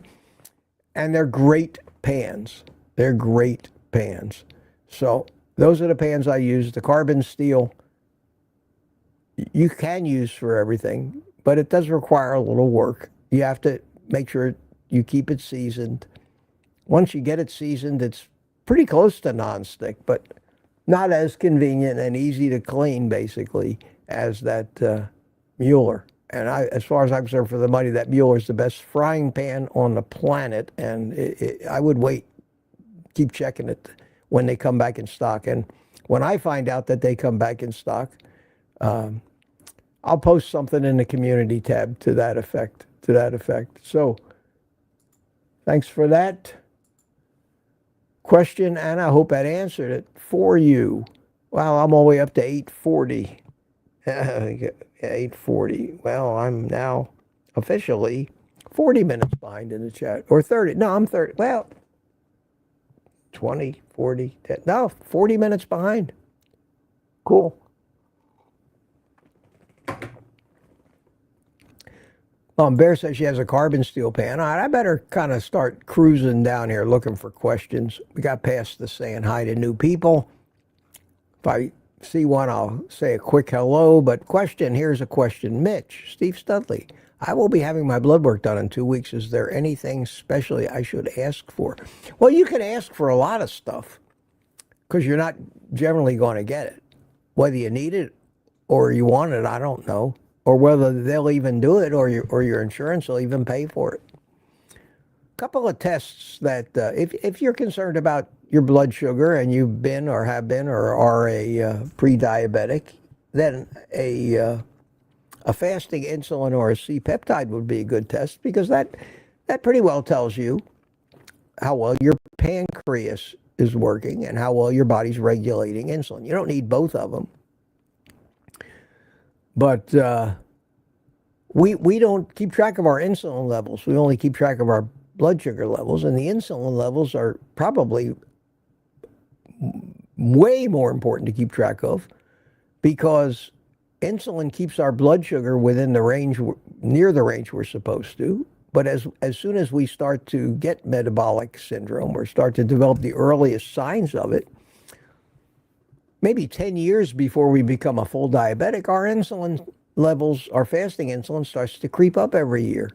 And they're great pans. They're great pans. So those are the pans I use. The carbon steel, you can use for everything, but it does require a little work. You have to make sure you keep it seasoned. Once you get it seasoned, it's pretty close to nonstick, but not as convenient and easy to clean, basically, as that Mueller. And as far as I'm concerned, for the money, that Mueller is the best frying pan on the planet. And I would keep checking it when they come back in stock. And when I find out that they come back in stock, I'll post something in the community tab to that effect. So thanks for that question, and I hope that answered it for you. Wow, I'm all the way up to 840. 8:40. Well, I'm now officially 40 minutes behind in the chat. Or 30. No, I'm 30. Well, 20, 40, 10. No, 40 minutes behind. Cool. Bear says she has a carbon steel pan. All right, I better kind of start cruising down here looking for questions. We got past the saying hi to new people. If I see one, I'll say a quick hello. But question, here's a question. Mitch, Steve Studley, I will be having my blood work done in 2 weeks. Is there anything specially I should ask for? Well, you can ask for a lot of stuff because you're not generally going to get it. Whether you need it or you want it, I don't know. Or whether they'll even do it or your insurance will even pay for it. A couple of tests that if you're concerned about your blood sugar and you've been or have been or are a pre-diabetic, then a fasting insulin or a C-peptide would be a good test because that pretty well tells you how well your pancreas is working and how well your body's regulating insulin. You don't need both of them. But we don't keep track of our insulin levels. We only keep track of our blood sugar levels, and the insulin levels are probably way more important to keep track of because insulin keeps our blood sugar within the range, near the range we're supposed to. But as soon as we start to get metabolic syndrome or start to develop the earliest signs of it, maybe 10 years before we become a full diabetic, our insulin levels, our fasting insulin starts to creep up every year.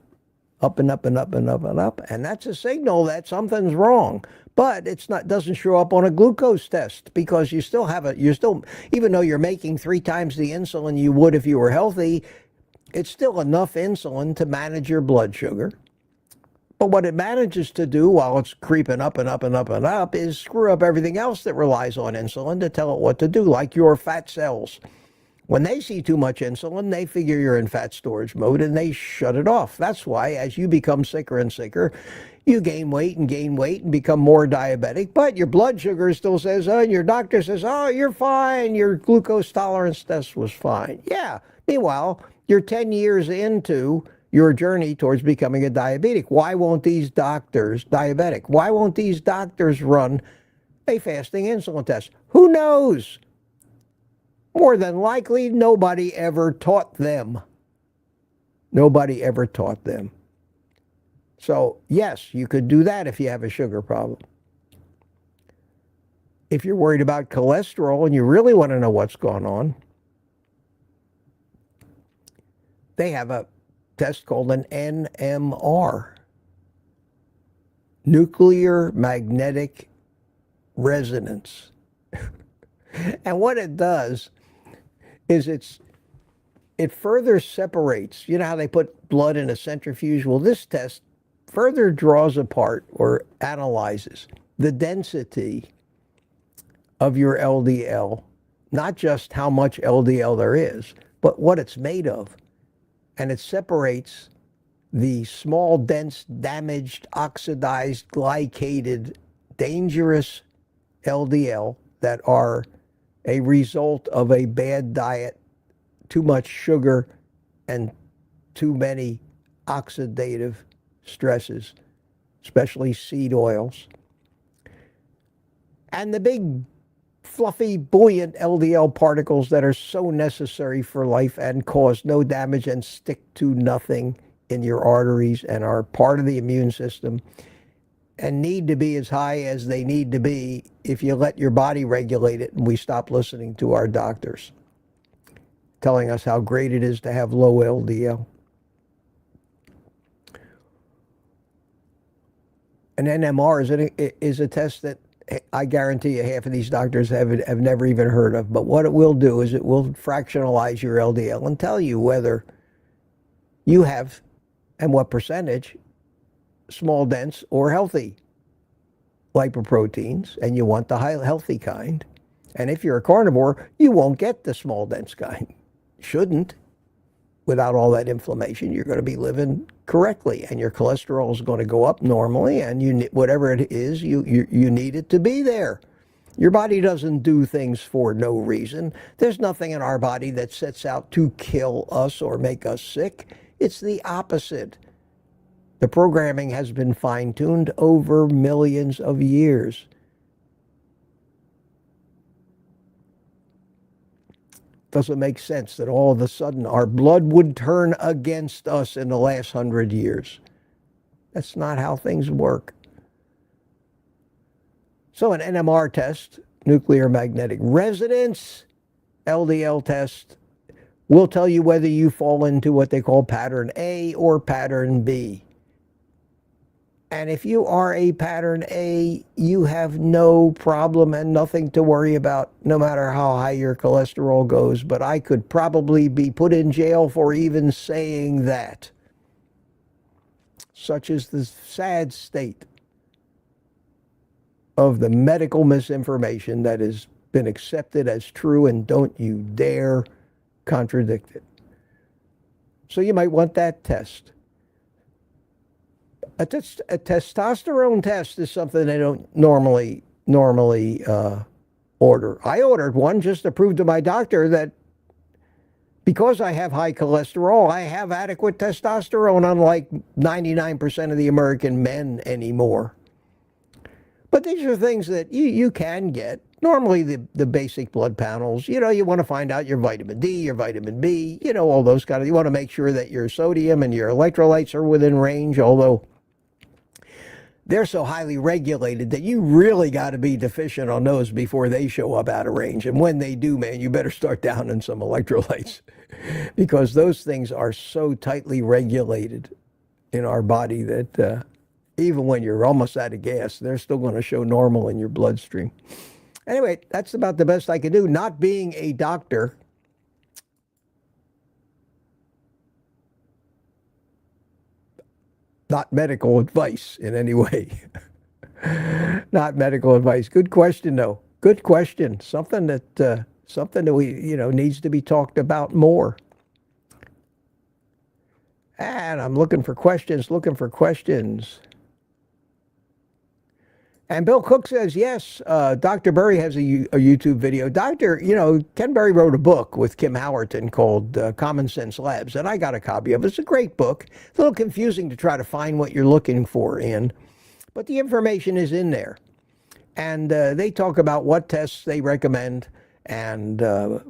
Up and up and up and up and up. And that's a signal that something's wrong. But it's not, doesn't show up on a glucose test because you still have even though you're making 3 times the insulin you would if you were healthy, it's still enough insulin to manage your blood sugar. But what it manages to do while it's creeping up and up and up and up is screw up everything else that relies on insulin to tell it what to do, like your fat cells. When they see too much insulin, they figure you're in fat storage mode and they shut it off. That's why as you become sicker and sicker, you gain weight and become more diabetic, but your blood sugar still says, and your doctor says, oh, you're fine. Your glucose tolerance test was fine. Yeah. Meanwhile, you're 10 years into your journey towards becoming a diabetic. Why won't these doctors run a fasting insulin test? Who knows? More than likely, nobody ever taught them. Nobody ever taught them. So, yes, you could do that if you have a sugar problem. If you're worried about cholesterol and you really want to know what's going on, they have a test called an NMR, nuclear magnetic resonance. And what it does is it further separates. You know how they put blood in a centrifuge? Well, this test further draws apart or analyzes the density of your LDL, not just how much LDL there is, but what it's made of. And it separates the small, dense, damaged, oxidized, glycated, dangerous LDL that are a result of a bad diet, too much sugar, and too many oxidative stresses, especially seed oils. And the big, fluffy, buoyant LDL particles that are so necessary for life and cause no damage and stick to nothing in your arteries and are part of the immune system and need to be as high as they need to be if you let your body regulate it and we stop listening to our doctors telling us how great it is to have low LDL. An NMR is a test that I guarantee you half of these doctors have never even heard of. But what it will do is it will fractionalize your LDL and tell you whether you have, and what percentage, small, dense, or healthy lipoproteins, and you want the high healthy kind. And if you're a carnivore, you won't get the small, dense kind. Shouldn't. Without all that inflammation, you're going to be living correctly, and your cholesterol is going to go up normally, and whatever it is, you need it to be there. Your body doesn't do things for no reason. There's nothing in our body that sets out to kill us or make us sick. It's the opposite. The programming has been fine-tuned over millions of years. Doesn't make sense that all of a sudden our blood would turn against us in the last 100 years. That's not how things work. So an NMR test, nuclear magnetic resonance, LDL test, will tell you whether you fall into what they call pattern A or pattern B. And if you are a pattern A, you have no problem and nothing to worry about, no matter how high your cholesterol goes. But I could probably be put in jail for even saying that. Such is the sad state of the medical misinformation that has been accepted as true, and don't you dare contradict it. So you might want that test. A testosterone test is something they don't normally order. I ordered one just to prove to my doctor that because I have high cholesterol, I have adequate testosterone, unlike 99% of the American men anymore. But these are things that you can get. Normally the basic blood panels, you want to find out your vitamin D, your vitamin B, all those kind of, you want to make sure that your sodium and your electrolytes are within range, although they're so highly regulated that you really got to be deficient on those before they show up out of range. And when they do, man, you better start downing some electrolytes because those things are so tightly regulated in our body that even when you're almost out of gas, they're still going to show normal in your bloodstream. Anyway, that's about the best I can do. Not being a doctor, not medical advice in any way. Not medical advice. Good question, though. Good question. Something that we needs to be talked about more. And I'm looking for questions. And Bill Cook says, yes, Dr. Berry has a YouTube video. Ken Berry wrote a book with Kim Howerton called Common Sense Labs, and I got a copy of it. It's a great book. It's a little confusing to try to find what you're looking for in, but the information is in there. And they talk about what tests they recommend, and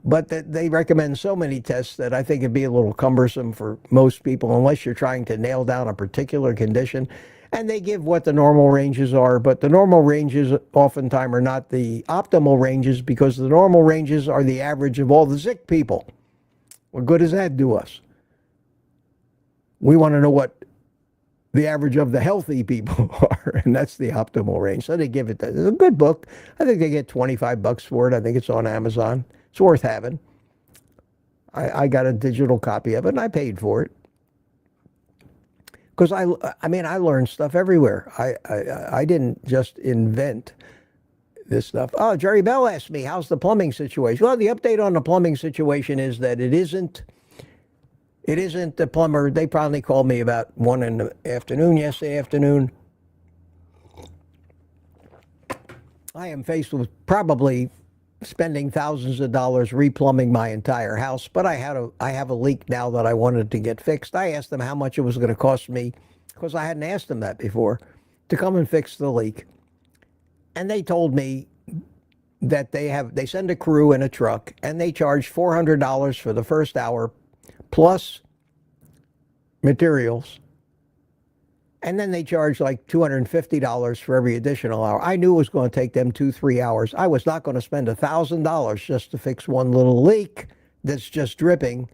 but they recommend so many tests that I think it'd be a little cumbersome for most people unless you're trying to nail down a particular condition. And they give what the normal ranges are, but the normal ranges oftentimes are not the optimal ranges because the normal ranges are the average of all the sick people. What good does that do us? We want to know what the average of the healthy people are, and that's the optimal range. So they give it, it's a good book. I think they get $25 for it. I think it's on Amazon. It's worth having. I got a digital copy of it, and I paid for it. Because I learned stuff everywhere. I didn't just invent this stuff. Oh, Jerry Bell asked me, how's the plumbing situation? Well, the update on the plumbing situation is that it isn't the plumber. They probably called me about 1 in the afternoon, yesterday afternoon. I am faced with probably spending thousands of dollars replumbing my entire house, but I have a leak now that I wanted to get fixed. I asked them how much it was going to cost me, because I hadn't asked them that before, to come and fix the leak. And they told me that they send a crew in a truck and they charge $400 for the first hour plus materials. And then they charge like $250 for every additional hour. I knew it was going to take them 2-3 hours. I was not going to spend $1,000 just to fix one little leak that's just dripping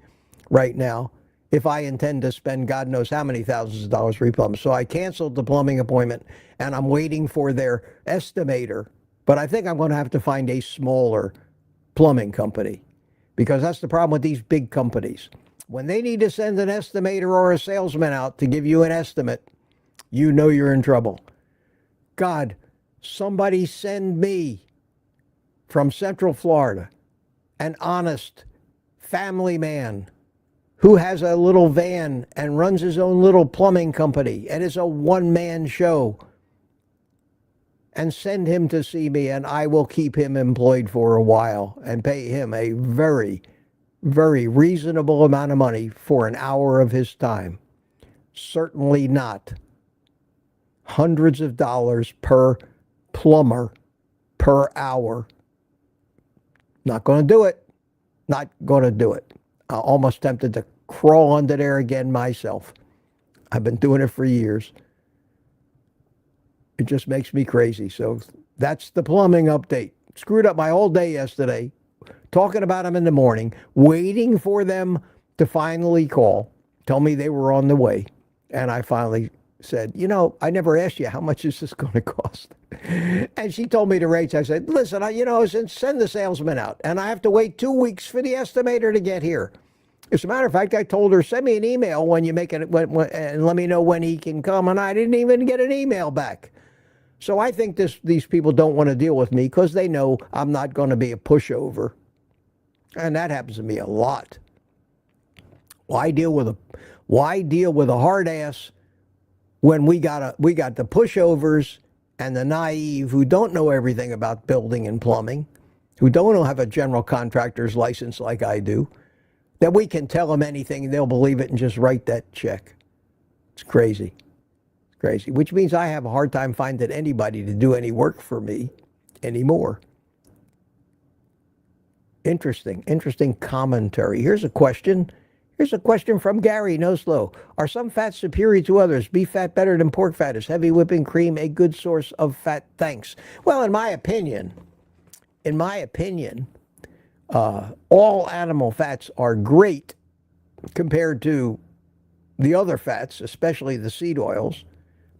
right now if I intend to spend God knows how many thousands of dollars replumbing. So I canceled the plumbing appointment, and I'm waiting for their estimator. But I think I'm going to have to find a smaller plumbing company, because that's the problem with these big companies. When they need to send an estimator or a salesman out to give you an estimate, you know you're in trouble. God, somebody send me from Central Florida an honest family man who has a little van and runs his own little plumbing company and is a one-man show. and send him to see me, and I will keep him employed for a while and pay him a very, very reasonable amount of money for an hour of his time. Certainly not hundreds of dollars per plumber per hour. Not going to do it. Not going to do it. I'm almost tempted to crawl under there again myself. I've been doing it for years. It just makes me crazy. So that's the plumbing update. Screwed up my whole day yesterday, talking about them in the morning, waiting for them to finally call, tell me they were on the way. And I finally said, you know, I never asked you, how much is this going to cost? And she told me the rates. I said, listen, send the salesman out. And I have to wait 2 weeks for the estimator to get here. As a matter of fact, I told her, send me an email when you make it, and let me know when he can come. And I didn't even get an email back. So I think these people don't want to deal with me because they know I'm not going to be a pushover. And that happens to me a lot. Why deal with a hard ass when we got the pushovers and the naive who don't know everything about building and plumbing, who don't have a general contractor's license like I do, that we can tell them anything and they'll believe it and just write that check. It's crazy. It's crazy. Which means I have a hard time finding anybody to do any work for me anymore. Interesting commentary. Here's a question from Gary Noslow. Are some fats superior to others? Beef fat better than pork fat? Is heavy whipping cream a good source of fat? Thanks. Well, in my opinion, all animal fats are great compared to the other fats, especially the seed oils.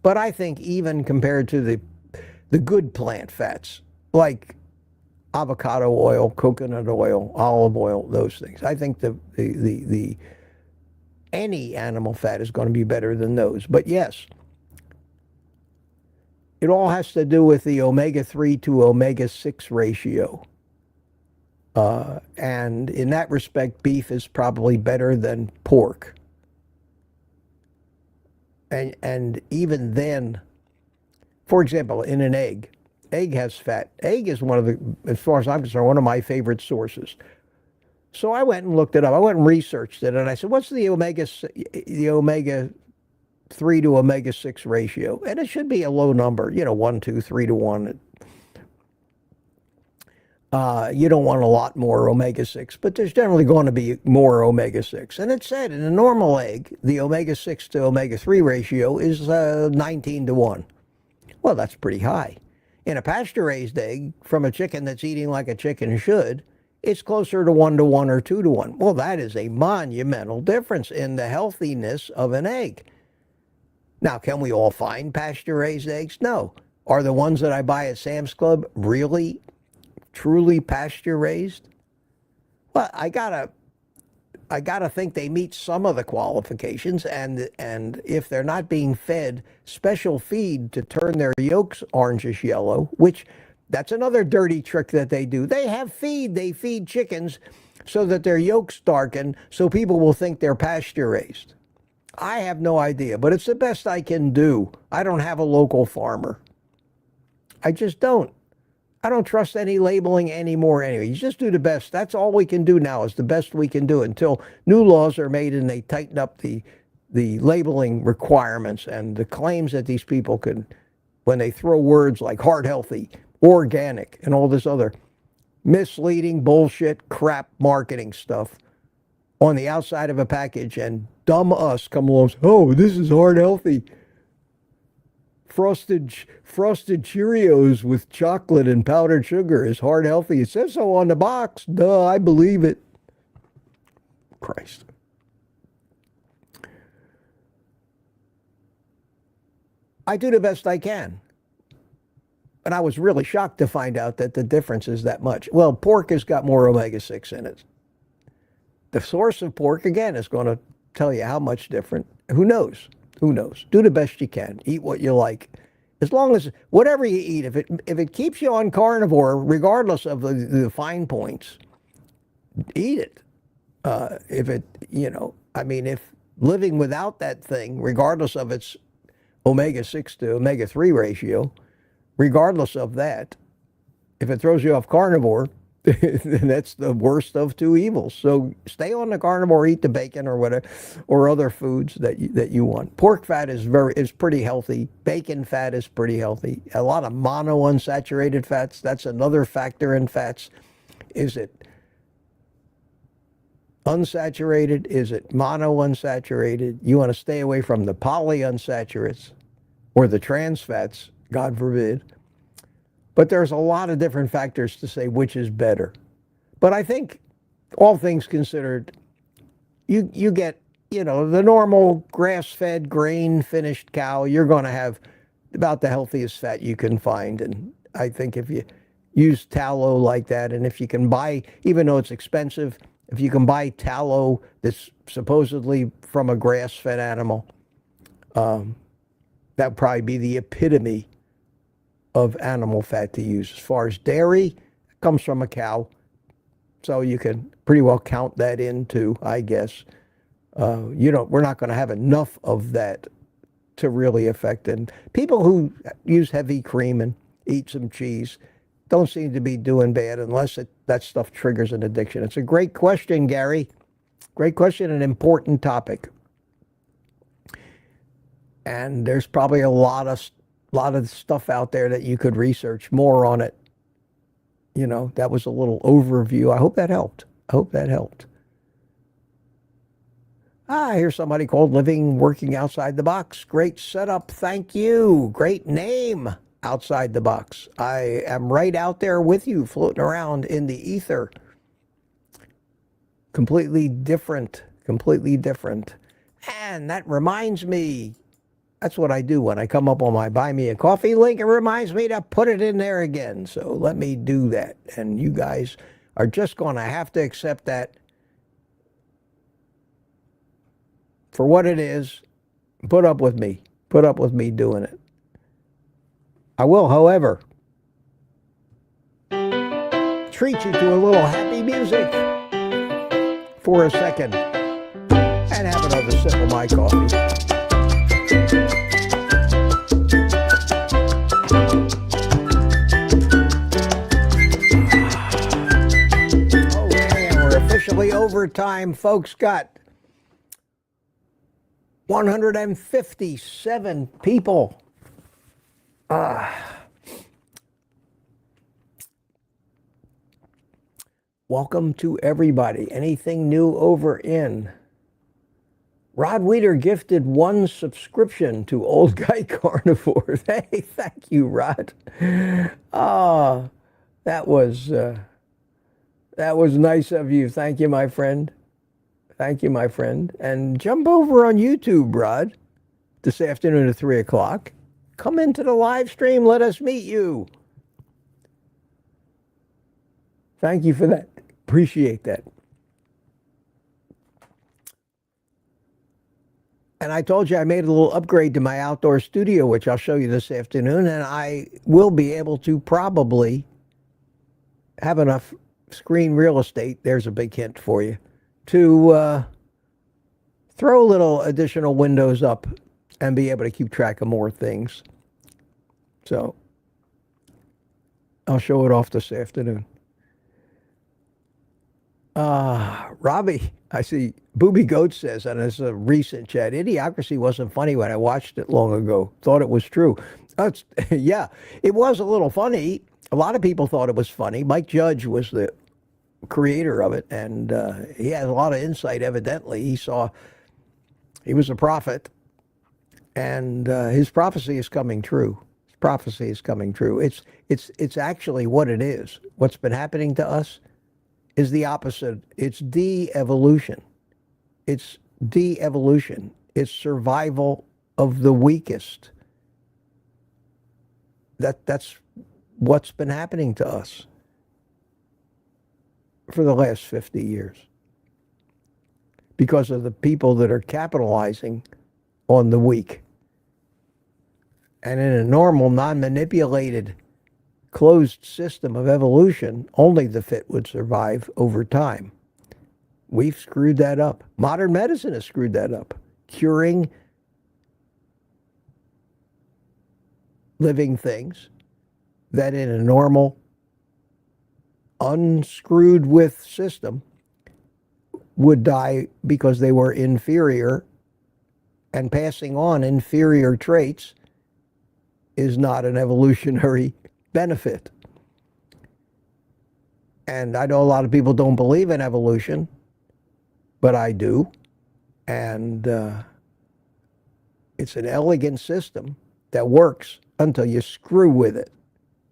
But I think even compared to the good plant fats, like avocado oil, coconut oil, olive oil, those things. I think the any animal fat is going to be better than those. But yes, it all has to do with the omega-3 to omega-6 ratio. And in that respect, beef is probably better than pork. And even then, for example, in an egg has fat. Egg is as far as I'm concerned, one of my favorite sources. So I went and looked it up. I went and researched it, and I said, what's the omega-3 to omega-6 ratio? And it should be a low number, 1, 2, 3 to 1. You don't want a lot more omega-6, but there's generally going to be more omega-6. And it said in a normal egg, the omega-6 to omega-3 ratio is 19 to 1. Well, that's pretty high. In a pasture-raised egg from a chicken that's eating like a chicken should, it's closer to 1 to 1 or 2 to 1. Well, that is a monumental difference in the healthiness of an egg. Now, can we all find pasture-raised eggs? No. Are the ones that I buy at Sam's Club really, truly pasture-raised? Well, I gotta think they meet some of the qualifications, and if they're not being fed special feed to turn their yolks orangish yellow, which that's another dirty trick that they do. They feed chickens so that their yolks darken so people will think they're pasture-raised. I have no idea, but it's the best I can do. I don't have a local farmer. I just don't. I don't trust any labeling anymore anyway. You just do the best. That's all we can do now, is the best we can do until new laws are made and they tighten up the labeling requirements and the claims that these people can, when they throw words like heart healthy, organic, and all this other misleading bullshit crap marketing stuff on the outside of a package, and dumb us come along and say, oh, this is heart healthy. Frosted Cheerios with chocolate and powdered sugar is heart healthy. It says so on the box. Duh, I believe it. Christ. I do the best I can. And I was really shocked to find out that the difference is that much. Well, pork has got more omega-6 in it. The source of pork, again, is going to tell you how much different. Who knows? Who knows? Do the best you can. Eat what you like. As long as, whatever you eat, if it keeps you on carnivore, regardless of the fine points, eat it. If living without that thing, regardless of its omega-6 to omega-3 ratio, regardless of that, if it throws you off carnivore, then that's the worst of two evils. So stay on the carnivore, eat the bacon or whatever, or other foods that you want. Pork fat is pretty healthy. Bacon fat is pretty healthy. A lot of monounsaturated fats. That's another factor in fats. Is it unsaturated? Is it monounsaturated? You want to stay away from the polyunsaturates or the trans fats, God forbid. But there's a lot of different factors to say which is better. But I think, all things considered, you get, the normal grass-fed, grain-finished cow, you're going to have about the healthiest fat you can find. And I think if you use tallow like that, and if you can buy, even though it's expensive, if you can buy tallow that's supposedly from a grass-fed animal, that would probably be the epitome of animal fat to use. As far as dairy, it comes from a cow, so you can pretty well count that in too, I guess. We're not going to have enough of that to really affect it. And people who use heavy cream and eat some cheese don't seem to be doing bad unless that stuff triggers an addiction. It's a great question, Gary. Great question, an important topic. And there's probably a lot of stuff out there that you could research more on it. That was a little overview. I hope that helped. I hear somebody called Living Working Outside the Box. Great setup. Thank you. Great name, Outside the Box. I am right out there with you, floating around in the ether. Completely different. And that reminds me, that's what I do when I come up on my Buy Me a Coffee link. It reminds me to put it in there again. So let me do that. And you guys are just going to have to accept that for what it is. Put up with me. Put up with me doing it. I will, however, treat you to a little happy music for a second and have another sip of my coffee. Officially overtime, folks. Got 157 people. Welcome to everybody. Anything new over in? Rod Weeder gifted 1 subscription to OldGuyCarnivore. Hey, thank you, Rod. That was nice of you. Thank you, my friend. And jump over on YouTube, Rod, this afternoon at 3 o'clock. Come into the live stream. Let us meet you. Thank you for that. Appreciate that. And I told you I made a little upgrade to my outdoor studio, which I'll show you this afternoon. And I will be able to probably have enough screen real estate, there's a big hint for you, to throw little additional windows up and be able to keep track of more things. So I'll show it off this afternoon. Robbie, I see Booby Goat says, and it's a recent chat, Idiocracy wasn't funny when I watched it long ago. Thought it was true. Yeah, it was a little funny. A lot of people thought it was funny. Mike Judge was the creator of it, and he had a lot of insight, evidently. He was a prophet, and his prophecy is coming true. It's actually what it is. What's been happening to us is the opposite. It's de-evolution. It's survival of the weakest. That's what's been happening to us for the last 50 years. Because of the people that are capitalizing on the weak. And in a normal, non-manipulated, closed system of evolution, only the fit would survive over time. We've screwed that up. Modern medicine has screwed that up. Curing living things that in a normal, unscrewed with system would die because they were inferior, and passing on inferior traits is not an evolutionary benefit. And I know a lot of people don't believe in evolution, but I do. And it's an elegant system that works until you screw with it.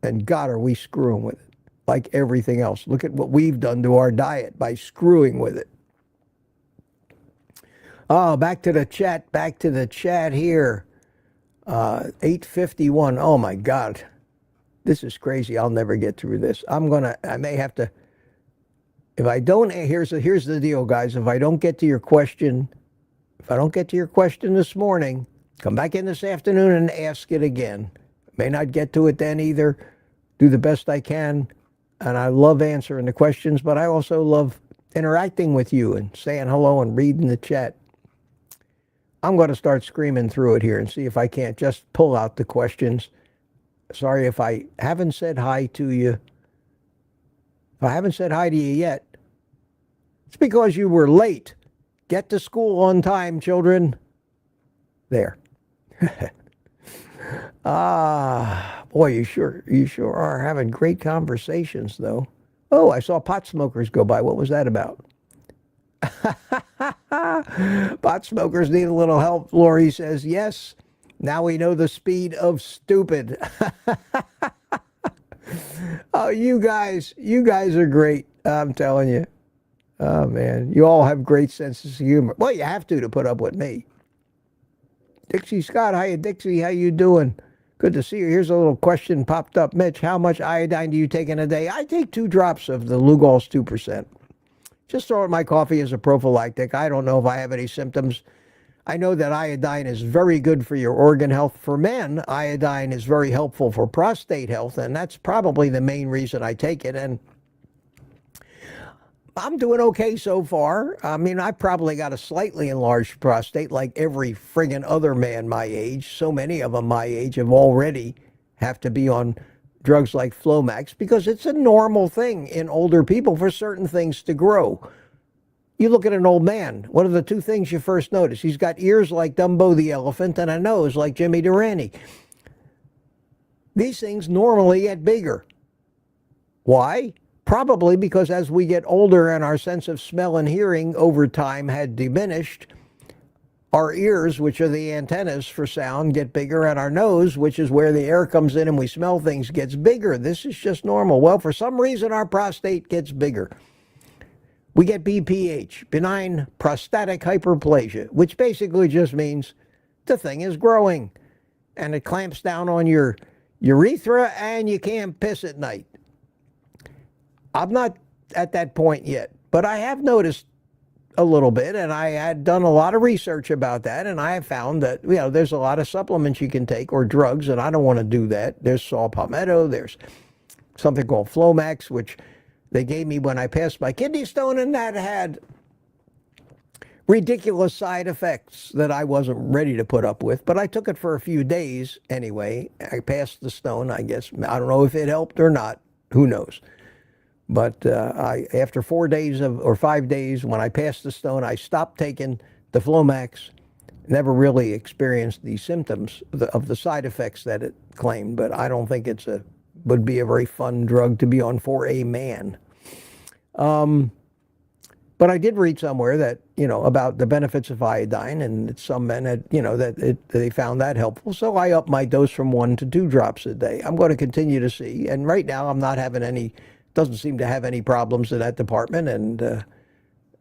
And God, are we screwing with it? Like everything else. Look at what we've done to our diet by screwing with it. Oh, back to the chat here. 8:51. Oh my God. This is crazy. I'll never get through this. I may have to, if I don't, here's the deal, guys. If I don't get to your question this morning, come back in this afternoon and ask it again. May not get to it then either. Do the best I can. And I love answering the questions, but I also love interacting with you and saying hello and reading the chat. I'm going to start screaming through it here and see if I can't just pull out the questions. Sorry if I haven't said hi to you. If I haven't said hi to you yet, it's because you were late. Get to school on time, children. There. Boy, you sure are having great conversations, though. Oh, I saw pot smokers go by. What was that about? Pot smokers need a little help, Lori says. Yes, now we know the speed of stupid. Oh, you guys are great. I'm telling you. Oh, man. You all have great senses of humor. Well, you have to put up with me. Dixie Scott, hiya, Dixie. How you doing? Good to see you. Here's a little question popped up. Mitch, how much iodine do you take in a day? I take 2 drops of the Lugol's 2%. Just throw it in my coffee as a prophylactic. I don't know if I have any symptoms. I know that iodine is very good for your organ health. For men, iodine is very helpful for prostate health, and that's probably the main reason I take it. And I'm doing okay so far. I mean, I probably got a slightly enlarged prostate like every friggin' other man my age. So many of them my age have already have to be on drugs like Flomax because it's a normal thing in older people for certain things to grow. You look at an old man, what are the 2 things you first notice? He's got ears like Dumbo the elephant and a nose like Jimmy Durante. These things normally get bigger. Why? Probably because as we get older and our sense of smell and hearing over time had diminished, our ears, which are the antennas for sound, get bigger, and our nose, which is where the air comes in and we smell things, gets bigger. This is just normal. Well, for some reason, our prostate gets bigger. We get BPH, benign prostatic hyperplasia, which basically just means the thing is growing, and it clamps down on your urethra, and you can't piss at night. I'm not at that point yet, but I have noticed a little bit, and I had done a lot of research about that, and I have found that, there's a lot of supplements you can take or drugs, and I don't want to do that. There's saw palmetto, there's something called Flomax, which they gave me when I passed my kidney stone, and that had ridiculous side effects that I wasn't ready to put up with, but I took it for a few days anyway. I passed the stone, I guess. I don't know if it helped or not. Who knows? But after 4 days or 5 days, when I passed the stone, I stopped taking the Flomax. Never really experienced the symptoms of the side effects that it claimed, but I don't think would be a very fun drug to be on for a man. But I did read somewhere that, about the benefits of iodine, and some men had, they found that helpful. So I upped my dose from 1 to 2 drops a day. I'm going to continue to see. And right now I'm not having doesn't seem to have any problems in that department, and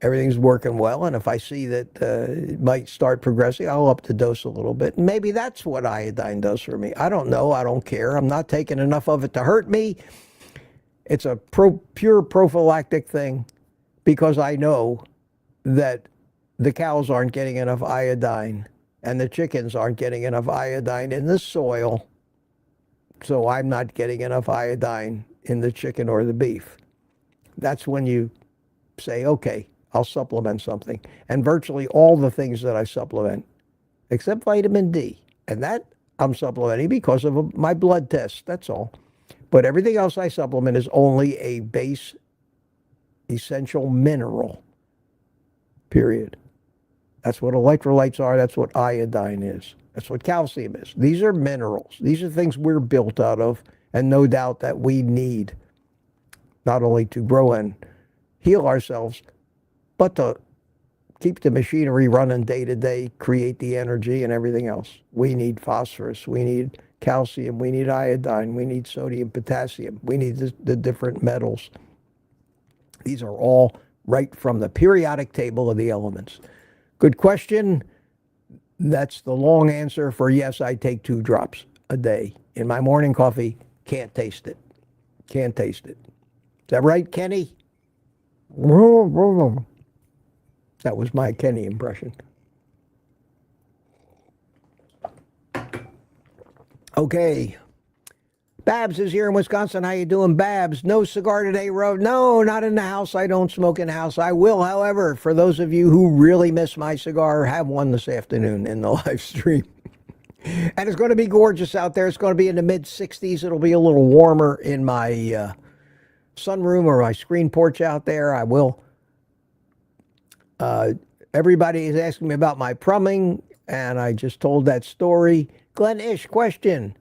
everything's working well. And if I see that it might start progressing, I'll up the dose a little bit. And maybe that's what iodine does for me. I don't know. I don't care. I'm not taking enough of it to hurt me. It's a pure prophylactic thing because I know that the cows aren't getting enough iodine and the chickens aren't getting enough iodine in the soil. So I'm not getting enough iodine in the chicken or the beef. That's when you say, okay, I'll supplement something. And virtually all the things that I supplement, except vitamin D, and that I'm supplementing because of my blood test, that's all. But everything else I supplement is only a base essential mineral, period. That's what electrolytes are. That's what iodine is. That's what calcium is. These are minerals. These are things we're built out of, and no doubt that we need not only to grow and heal ourselves, but to keep the machinery running day to day, create the energy and everything else. We need phosphorus. We need calcium. We need iodine. We need sodium, potassium. We need the different metals. These are all right from the periodic table of the elements. Good question. That's the long answer for yes, I take 2 drops a day in my morning coffee. Can't taste it. Can't taste it. Is that right, Kenny? That was my Kenny impression. Okay. Babs is here in Wisconsin. How you doing, Babs? No cigar today, Road? No, not in the house. I don't smoke in the house. I will, however, for those of you who really miss my cigar, have one this afternoon in the live stream. And it's going to be gorgeous out there. It's going to be in the mid-60s. It'll be a little warmer in my sunroom or my screen porch out there. I will. Everybody is asking me about my plumbing, and I just told that story. Glenn Ish, question.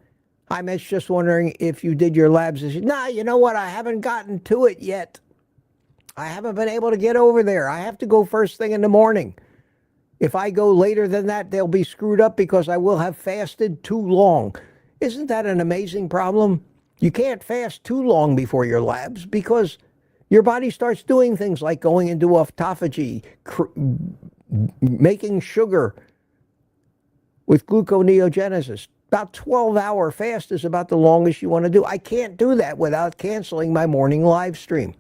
Hi, Mitch, just wondering if you did your labs. Nah, you know what? I haven't gotten to it yet. I haven't been able to get over there. I have to go first thing in the morning. If I go later than that, they'll be screwed up because I will have fasted too long. Isn't that an amazing problem? You can't fast too long before your labs because your body starts doing things like going into autophagy, making sugar with gluconeogenesis. About 12-hour fast is about the longest you want to do. I can't do that without canceling my morning live stream.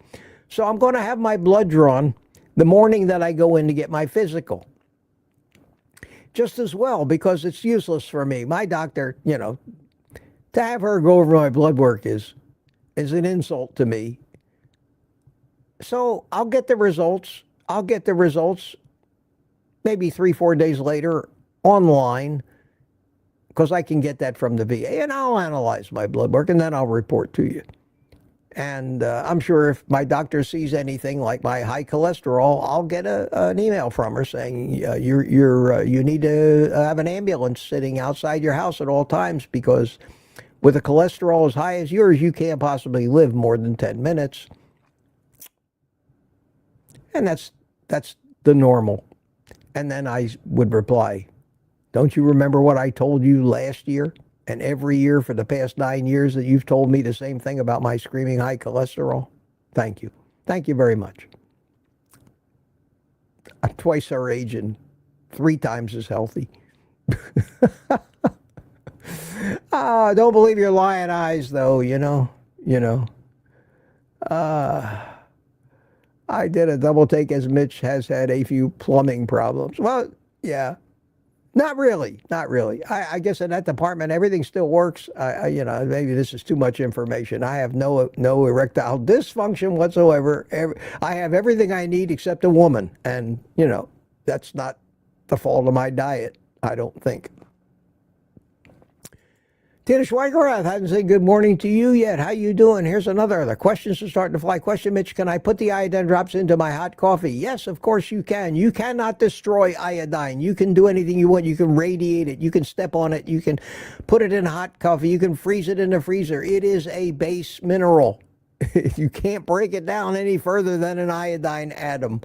So I'm going to have my blood drawn the morning that I go in to get my physical. Just as well, because it's useless for me. My doctor, you know, to have her go over my blood work is an insult to me. So I'll get the results. I'll get the results maybe 3-4 days later online, because I can get that from the VA, and I'll analyze my blood work, and then I'll report to you. And I'm sure if my doctor sees anything like my high cholesterol, I'll get an email from her saying, you need to have an ambulance sitting outside your house at all times, because with a cholesterol as high as yours, you can't possibly live more than 10 minutes. And that's the normal. And then I would reply, don't you remember what I told you last year and every year for the past 9 years that you've told me the same thing about my screaming high cholesterol? Thank you. Thank you very much. I'm twice her age and 3 times as healthy. Don't believe your lying eyes, though, you know. I did a double take as Mitch has had a few plumbing problems. Well, yeah. Not really. I guess in that department, everything still works. Maybe this is too much information. I have no erectile dysfunction whatsoever. I have everything I need except a woman. And, that's not the fault of my diet, I don't think. Tina Schweigerath hasn't said good morning to you yet. How you doing? Here's another. The questions are starting to fly. Question, Mitch, can I put the iodine drops into my hot coffee? Yes, of course you can. You cannot destroy iodine. You can do anything you want. You can radiate it. You can step on it. You can put it in hot coffee. You can freeze it in the freezer. It is a base mineral. You can't break it down any further than an iodine atom.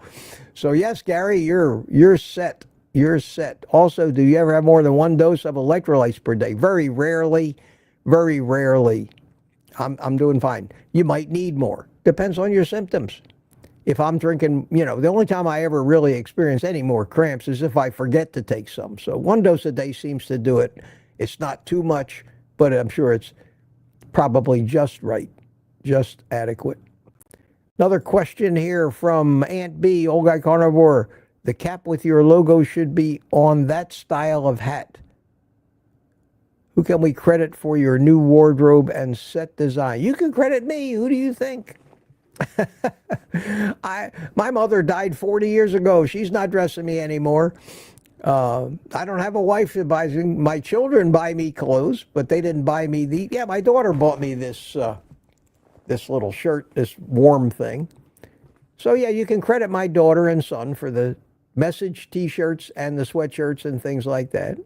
So yes, Gary, you're set. You're set. Also, do you ever have more than 1 dose of electrolytes per day? Very rarely. Very rarely. I'm doing fine. You might need more. Depends on your symptoms. If I'm drinking, the only time I ever really experience any more cramps is if I forget to take some. So 1 dose a day seems to do it. It's not too much, but I'm sure it's probably just right, just adequate. Another question here from Aunt B, OldGuyCarnivore. The cap with your logo should be on that style of hat. Who can we credit for your new wardrobe and set design? You can credit me. Who do you think? My mother died 40 years ago. She's not dressing me anymore. I don't have a wife that buys me. My children buy me clothes, but they didn't buy me my daughter bought me this this little shirt, this warm thing. So yeah, you can credit my daughter and son for the message T-shirts and the sweatshirts and things like that.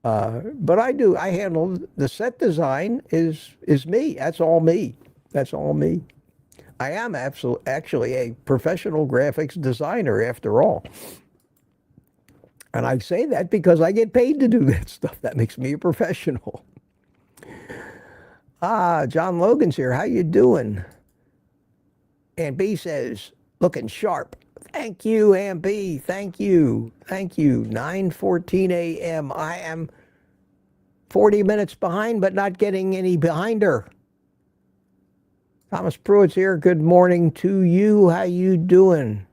But I handle the set design is me. That's all me. That's all me. I am actually a professional graphics designer after all. And I say that because I get paid to do that stuff. That makes me a professional. John Logan's here. How you doing? And B says, looking sharp. Thank you, Aunt B. Thank you. Thank you. 9:14 a.m. I am 40 minutes behind, but not getting any behinder. Thomas Pruitt's here. Good morning to you. How you doing?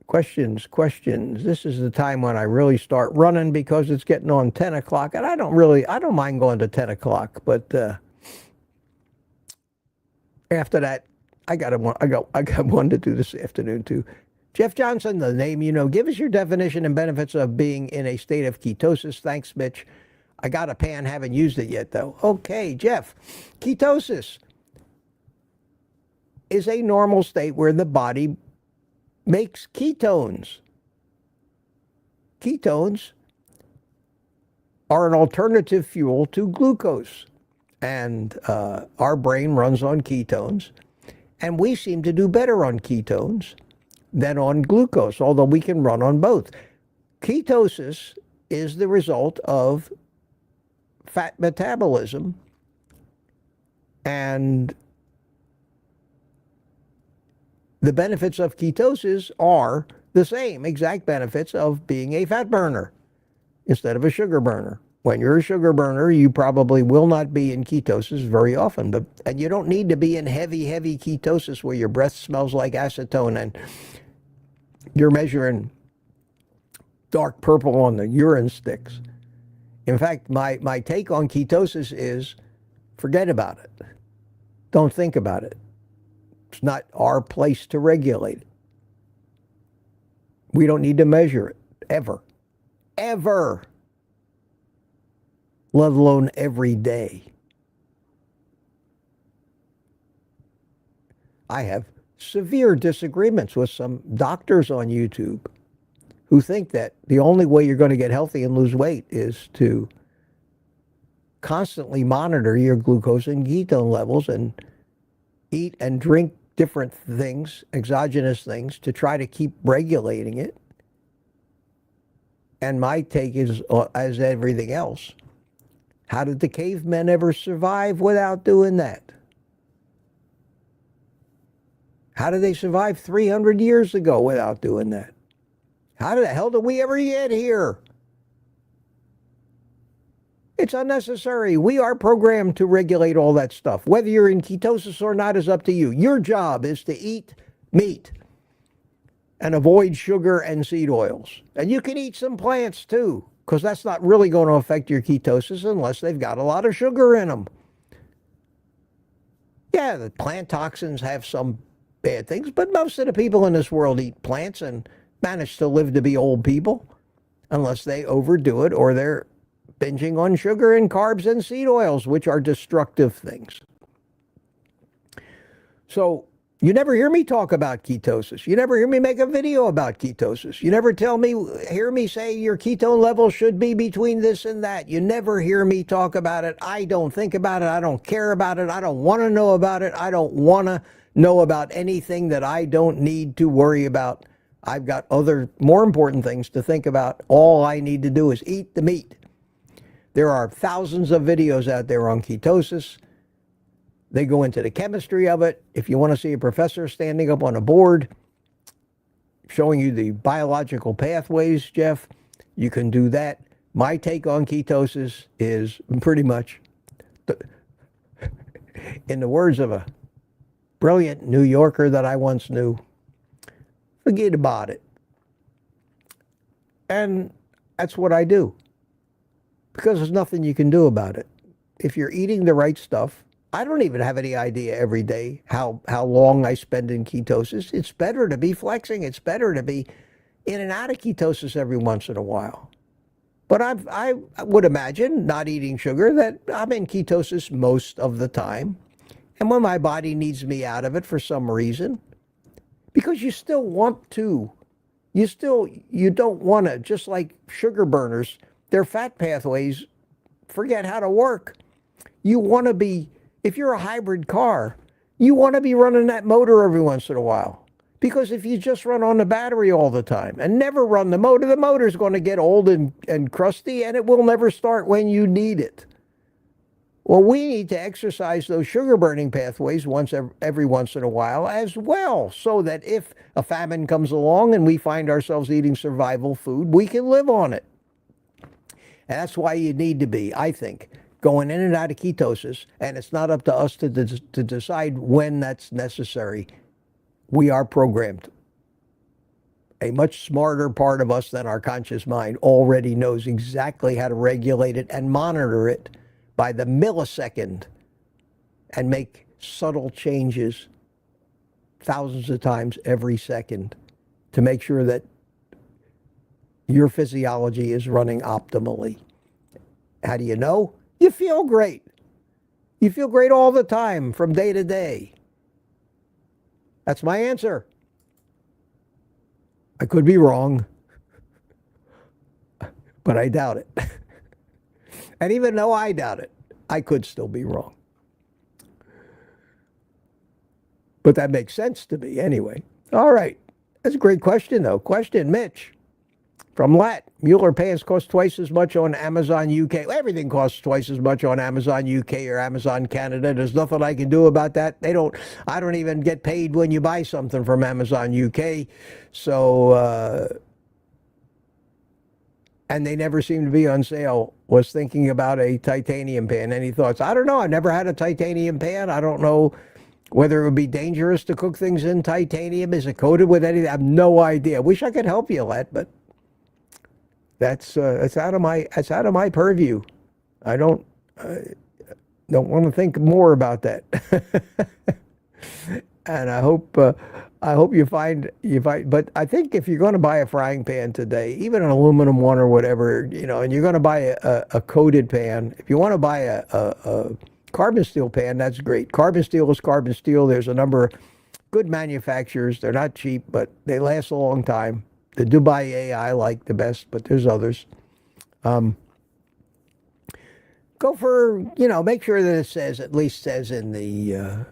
Questions. This is the time when I really start running because it's getting on 10 o'clock. And I don't mind going to 10 o'clock. But after that, I got one to do this afternoon too. Jeff Johnson, the name you know. Give us your definition and benefits of being in a state of ketosis. Thanks, Mitch. I got a pan, haven't used it yet though. Okay, Jeff. Ketosis is a normal state where the body makes ketones. Ketones are an alternative fuel to glucose. And our brain runs on ketones. And we seem to do better on ketones than on glucose, although we can run on both. Ketosis is the result of fat metabolism, and the benefits of ketosis are the same exact benefits of being a fat burner instead of a sugar burner. When you're a sugar burner, you probably will not be in ketosis very often, and you don't need to be in heavy ketosis where your breath smells like acetone and you're measuring dark purple on the urine sticks. In fact, my take on ketosis is forget about it. Don't think about it. It's not our place to regulate it. We don't need to measure it, ever. Ever. Let alone every day. I have severe disagreements with some doctors on YouTube who think that the only way you're going to get healthy and lose weight is to constantly monitor your glucose and ketone levels and eat and drink different things, exogenous things, to try to keep regulating it. And my take is, as everything else, how did the cavemen ever survive without doing that? How did they survive 300 years ago without doing that? How the hell did we ever get here? It's unnecessary. We are programmed to regulate all that stuff. Whether you're in ketosis or not is up to you. Your job is to eat meat and avoid sugar and seed oils. And you can eat some plants too, because that's not really going to affect your ketosis unless they've got a lot of sugar in them. Yeah, the plant toxins have some bad things, but most of the people in this world eat plants and manage to live to be old people, unless they overdo it or they're binging on sugar and carbs and seed oils, which are destructive things. So you never hear me talk about ketosis. You never hear me make a video about ketosis. You never hear me say your ketone level should be between this and that. You never hear me talk about it. I don't think about it. I don't care about it. I don't want to know about it. I don't want to know about anything that I don't need to worry about. I've got other more important things to think about. All I need to do is eat the meat. There are thousands of videos out there on ketosis. They go into the chemistry of it. If you want to see a professor standing up on a board showing you the biological pathways, Jeff, you can do that. My take on ketosis is pretty much, in the words of a brilliant New Yorker that I once knew, forget about it. And that's what I do, because there's nothing you can do about it. If you're eating the right stuff, I don't even have any idea every day how long I spend in ketosis. It's better to be flexing. It's better to be in and out of ketosis every once in a while. But I would imagine, not eating sugar, that I'm in ketosis most of the time. And when my body needs me out of it for some reason, because you still want to, you don't want to, just like sugar burners, their fat pathways forget how to work. You want to be, if you're a hybrid car, you want to be running that motor every once in a while. Because if you just run on the battery all the time and never run the motor's going to get old and crusty, and it will never start when you need it. Well, we need to exercise those sugar burning pathways every once in a while as well, so that if a famine comes along and we find ourselves eating survival food, we can live on it. And that's why you need to be, I think, going in and out of ketosis, and it's not up to us to decide when that's necessary. We are programmed. A much smarter part of us than our conscious mind already knows exactly how to regulate it and monitor it by the millisecond and make subtle changes thousands of times every second to make sure that your physiology is running optimally. How do you know? You feel great. You feel great all the time from day to day. That's my answer. I could be wrong, but I doubt it. And even though I doubt it, I could still be wrong. But that makes sense to me anyway. All right. That's a great question, though. Question, Mitch. From Lat, Mueller pants cost twice as much on Amazon UK. Everything costs twice as much on Amazon UK or Amazon Canada. There's nothing I can do about that. I don't even get paid when you buy something from Amazon UK. So, and they never seem to be on sale. Was thinking about a titanium pan. Any thoughts? I don't know. I've never had a titanium pan. I don't know whether it would be dangerous to cook things in titanium. Is it coated with anything? I have no idea. Wish I could help you, Lat, but that's out of my purview. I don't want to think more about that. And I hope you find. But I think if you're going to buy a frying pan today, even an aluminum one or whatever, and you're going to buy a coated pan. If you want to buy a carbon steel pan, that's great. Carbon steel is carbon steel. There's a number of good manufacturers. They're not cheap, but they last a long time. The Dubai AI I like the best, but there's others. Go for, make sure that it at least says in the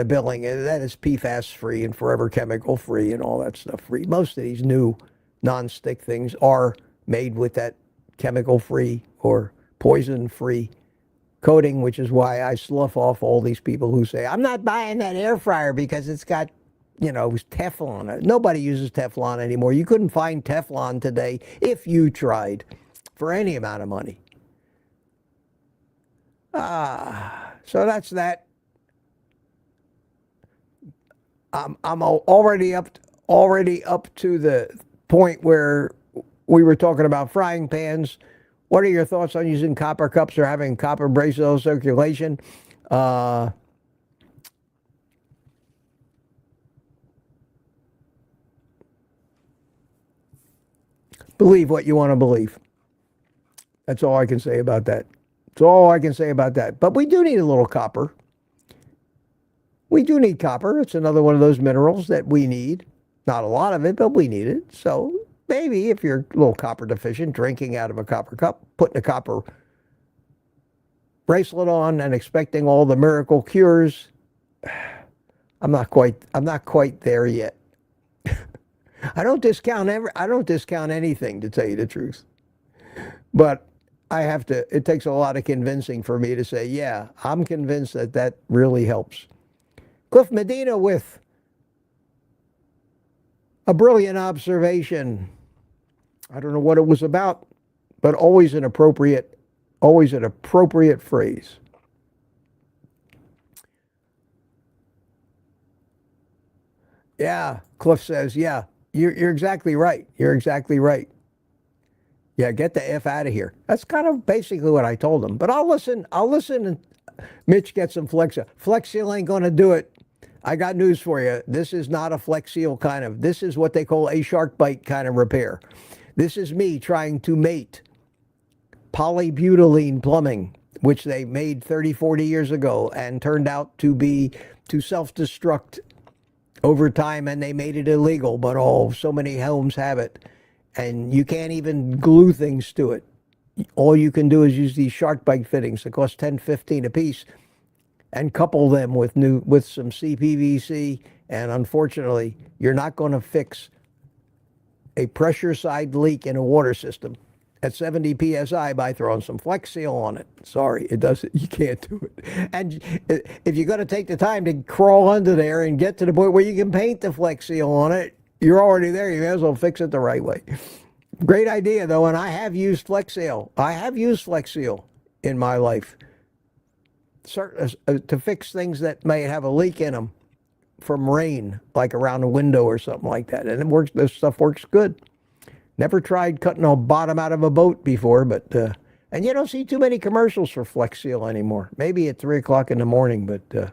billing that it's PFAS free and forever chemical free and all that stuff free. Most of these new non-stick things are made with that chemical free or poison free coating, which is why I slough off all these people who say, I'm not buying that air fryer because it's got Teflon. Nobody uses Teflon anymore. You couldn't find Teflon today if you tried for any amount of money. So that's that. I'm already up to the point where we were talking about frying pans. What are your thoughts on using copper cups or having copper bracelet circulation? Believe what you want to believe. That's all I can say about that. That's all I can say about that. But we do need a little copper. We do need copper. It's another one of those minerals that we need. Not a lot of it, but we need it. So maybe if you're a little copper deficient, drinking out of a copper cup, putting a copper bracelet on and expecting all the miracle cures, I'm not quite there yet. I don't discount anything, to tell you the truth. But it takes a lot of convincing for me to say, yeah, I'm convinced that really helps. Cliff Medina with a brilliant observation. I don't know what it was about, but always an appropriate phrase. Yeah, Cliff says, yeah, you're exactly right. You're exactly right. Yeah, get the F out of here. That's kind of basically what I told him. But I'll listen and Mitch get some Flex Seal. Flex Seal ain't going to do it. I got news for you. This is not a Flex Seal this is what they call a shark bite kind of repair. This is me trying to mate polybutylene plumbing which they made 30, 40 years ago and turned out to be to self-destruct over time, and they made it illegal, but so many homes have it. And you can't even glue things to it. All you can do is use these shark bite fittings that cost 10, 15 a piece and couple them with some CPVC. And unfortunately, you're not going to fix a pressure side leak in a water system at 70 psi by throwing some Flex Seal on it. Sorry, it doesn't. You can't do it. And if you're going to take the time to crawl under there and get to the point where you can paint the Flex Seal on it, you're already there. You may as well fix it the right way. Great idea, though, and I have used Flex Seal. I have used Flex Seal in my life to fix things that may have a leak in them from rain, like around a window or something like that. And it works. This stuff works good. Never tried cutting a bottom out of a boat before, but and you don't see too many commercials for Flex Seal anymore. Maybe at 3 o'clock in the morning, but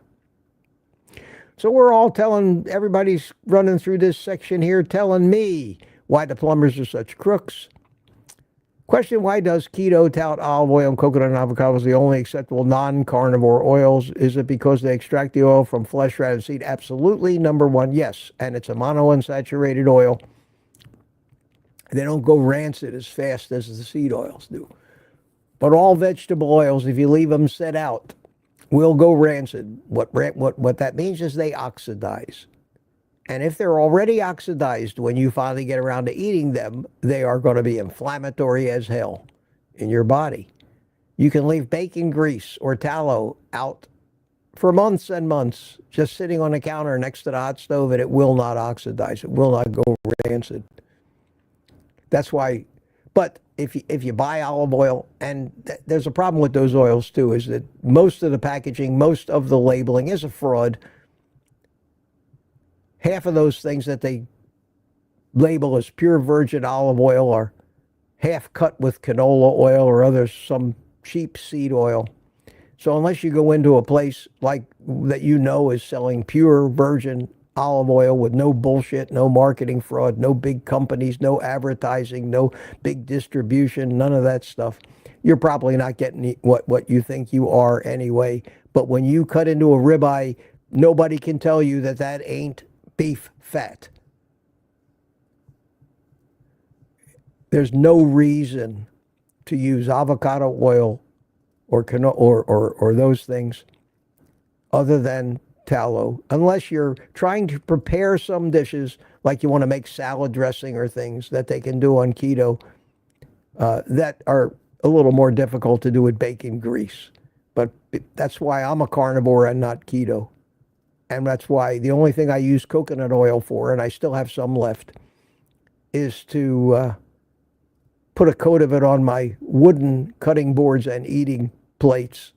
so we're all everybody's running through this section here, telling me why the plumbers are such crooks. Question: why does keto tout olive oil and coconut and avocado as the only acceptable non-carnivore oils? Is it because they extract the oil from flesh rather than seed? Absolutely. Number one, yes. And it's a monounsaturated oil. They don't go rancid as fast as the seed oils do. But all vegetable oils, if you leave them set out, will go rancid. What that means is they oxidize. And if they're already oxidized when you finally get around to eating them, they are going to be inflammatory as hell in your body. You can leave bacon grease or tallow out for months and months, just sitting on the counter next to the hot stove, and it will not oxidize. It will not go rancid. That's why, but if you buy olive oil, and there's a problem with those oils too, is that most of the packaging, most of the labeling is a fraud. Half of those things that they label as pure virgin olive oil are half cut with canola oil or some cheap seed oil. So unless you go into a place like that is selling pure virgin olive oil with no bullshit, no marketing fraud, no big companies, no advertising, no big distribution, none of that stuff, you're probably not getting what you think you are anyway. But when you cut into a ribeye, nobody can tell you that ain't beef fat. There's no reason to use avocado oil or those things other than tallow, unless you're trying to prepare some dishes, like you want to make salad dressing or things that they can do on keto that are a little more difficult to do with bacon grease. But that's why I'm a carnivore and not keto. And that's why the only thing I use coconut oil for, and I still have some left, is to put a coat of it on my wooden cutting boards and eating plates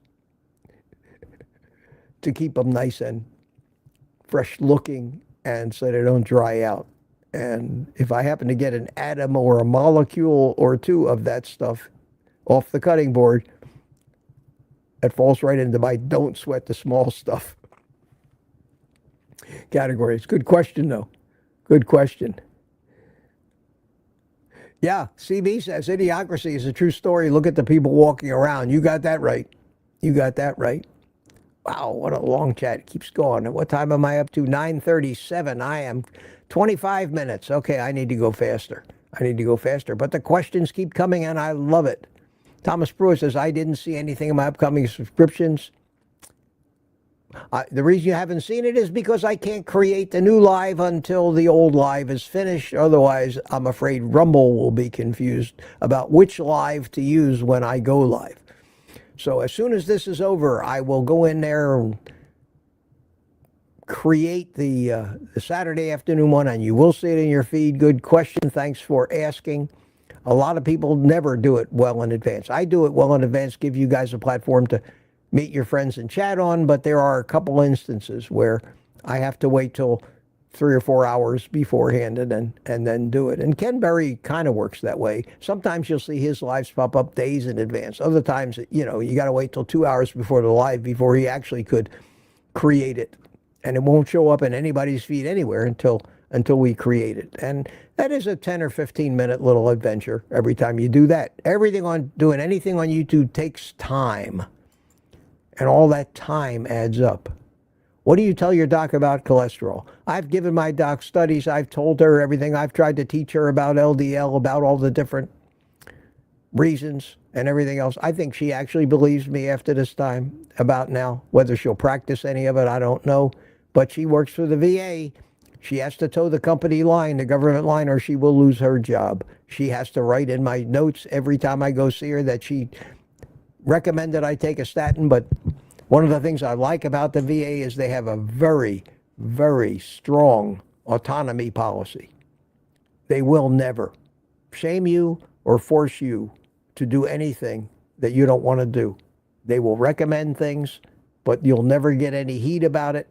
to keep them nice and fresh looking, and so they don't dry out. And if I happen to get an atom or a molecule or two of that stuff off the cutting board, it falls right into my don't sweat the small stuff category. It's a good question, though. Good question. Yeah, CB says idiocracy is a true story. Look at the people walking around. You got that right. You got that right. Wow, what a long chat. It keeps going. What time am I up to? 9:37. I am 25 minutes. Okay, I need to go faster. But the questions keep coming, and I love it. Thomas Brewer says, I didn't see anything in my upcoming subscriptions. The reason you haven't seen it is because I can't create the new live until the old live is finished. Otherwise, I'm afraid Rumble will be confused about which live to use when I go live. So as soon as this is over, I will go in there and create the Saturday afternoon one, and you will see it in your feed. Good question. Thanks for asking. A lot of people never do it well in advance. I do it well in advance, give you guys a platform to meet your friends and chat on, but there are a couple instances where I have to wait till 3 or 4 hours beforehand and then do it. And Ken Berry kind of works that way. Sometimes you'll see his lives pop up days in advance. Other times, you got to wait till 2 hours before the live before he actually could create it. And it won't show up in anybody's feed anywhere until we create it. And that is a 10 or 15 minute little adventure every time you do that. Doing anything on YouTube takes time. And all that time adds up. What do you tell your doc about cholesterol? I've given my doc studies. I've told her everything. I've tried to teach her about LDL, about all the different reasons and everything else. I think she actually believes me after this time about now. Whether she'll practice any of it, I don't know. But she works for the VA. She has to toe the company line, the government line, or she will lose her job. She has to write in my notes every time I go see her that she recommended I take a statin. But one of the things I like about the VA is they have a very, very strong autonomy policy. They will never shame you or force you to do anything that you don't want to do. They will recommend things, but you'll never get any heat about it.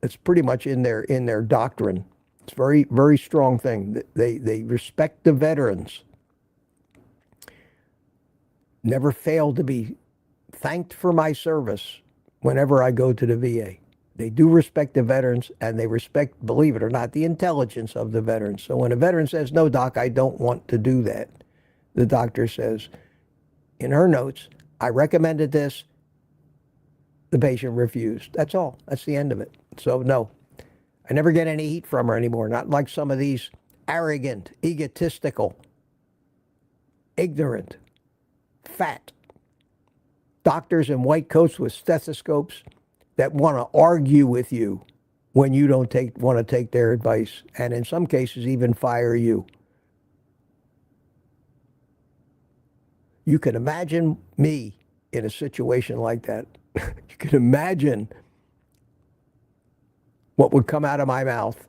It's pretty much in their doctrine. It's a very, very strong thing. They respect the veterans. Never fail to be thanked for my service whenever I go to the VA. They do respect the veterans, and they respect, believe it or not, the intelligence of the veterans. So when a veteran says, no, doc, I don't want to do that, the doctor says, in her notes, I recommended this, the patient refused. That's all. That's the end of it. So no, I never get any heat from her anymore. Not like some of these arrogant, egotistical, ignorant, fat doctors in white coats with stethoscopes that want to argue with you when you don't want to take their advice, and in some cases even fire you. You can imagine me in a situation like that. You can imagine what would come out of my mouth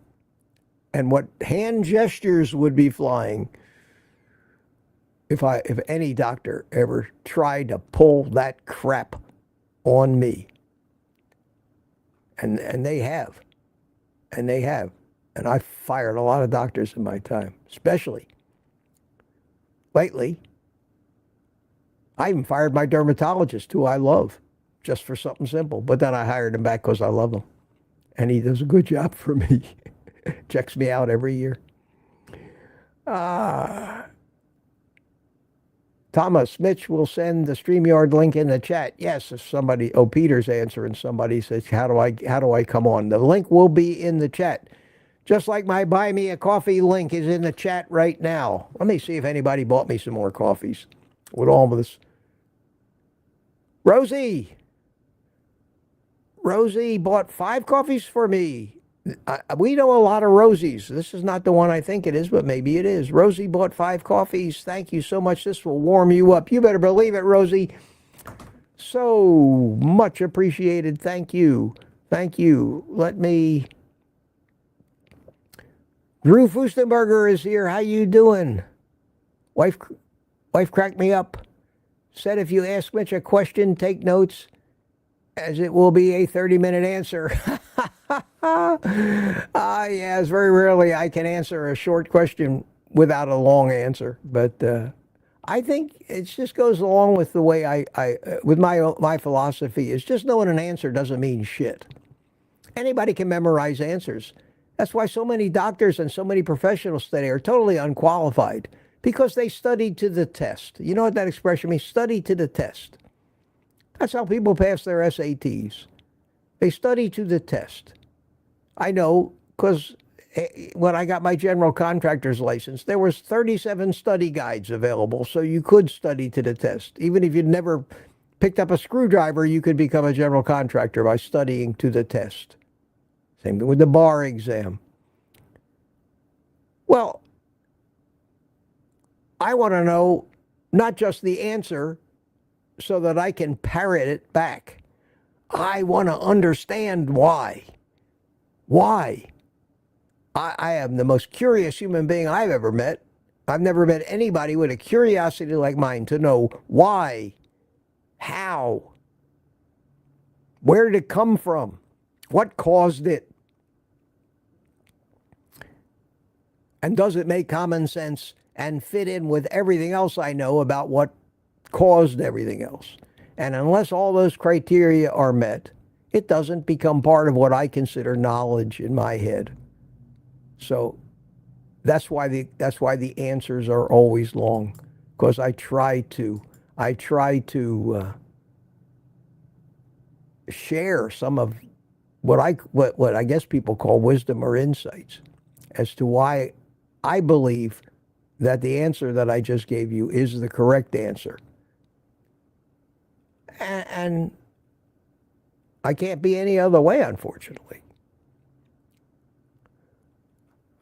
and what hand gestures would be flying if any doctor ever tried to pull that crap on me. And they have. And they have. And I've fired a lot of doctors in my time, especially lately. I even fired my dermatologist, who I love, just for something simple. But then I hired him back because I love him. And he does a good job for me. Checks me out every year. Thomas, Mitch will send the StreamYard link in the chat. Yes, if somebody, Peter's answering, somebody says, how do I come on? The link will be in the chat. Just like my Buy Me a Coffee link is in the chat right now. Let me see if anybody bought me some more coffees with all of this. Rosie bought 5 coffees for me. We know a lot of Rosies. This is not the one I think it is, but maybe it is. Rosie bought 5 coffees. Thank you so much. This will warm you up. You better believe it, Rosie. So much appreciated. Thank you. Thank you. Drew Fustenberger is here. How you doing? Wife cracked me up. Said if you ask Mitch a question, take notes, as it will be a 30-minute answer. Yes, very rarely I can answer a short question without a long answer. But I think it just goes along with the way with my philosophy is just knowing an answer doesn't mean shit. Anybody can memorize answers. That's why so many doctors and so many professionals today are totally unqualified, because they studied to the test. You know what that expression means? Study to the test. That's how people pass their SATs. They study to the test. I know, because when I got my general contractor's license, there was 37 study guides available, so you could study to the test. Even if you'd never picked up a screwdriver, you could become a general contractor by studying to the test. Same thing with the bar exam. Well, I want to know not just the answer so that I can parrot it back. I want to understand why. Why? I am the most curious human being I've ever met. I've never met anybody with a curiosity like mine to know why, how, where did it come from, what caused it, and does it make common sense and fit in with everything else I know about what caused everything else. And unless all those criteria are met, it doesn't become part of what I consider knowledge in my head. So that's why the answers are always long, because I try to share some of what I guess people call wisdom or insights as to why I believe that the answer that I just gave you is the correct answer. And I can't be any other way, unfortunately.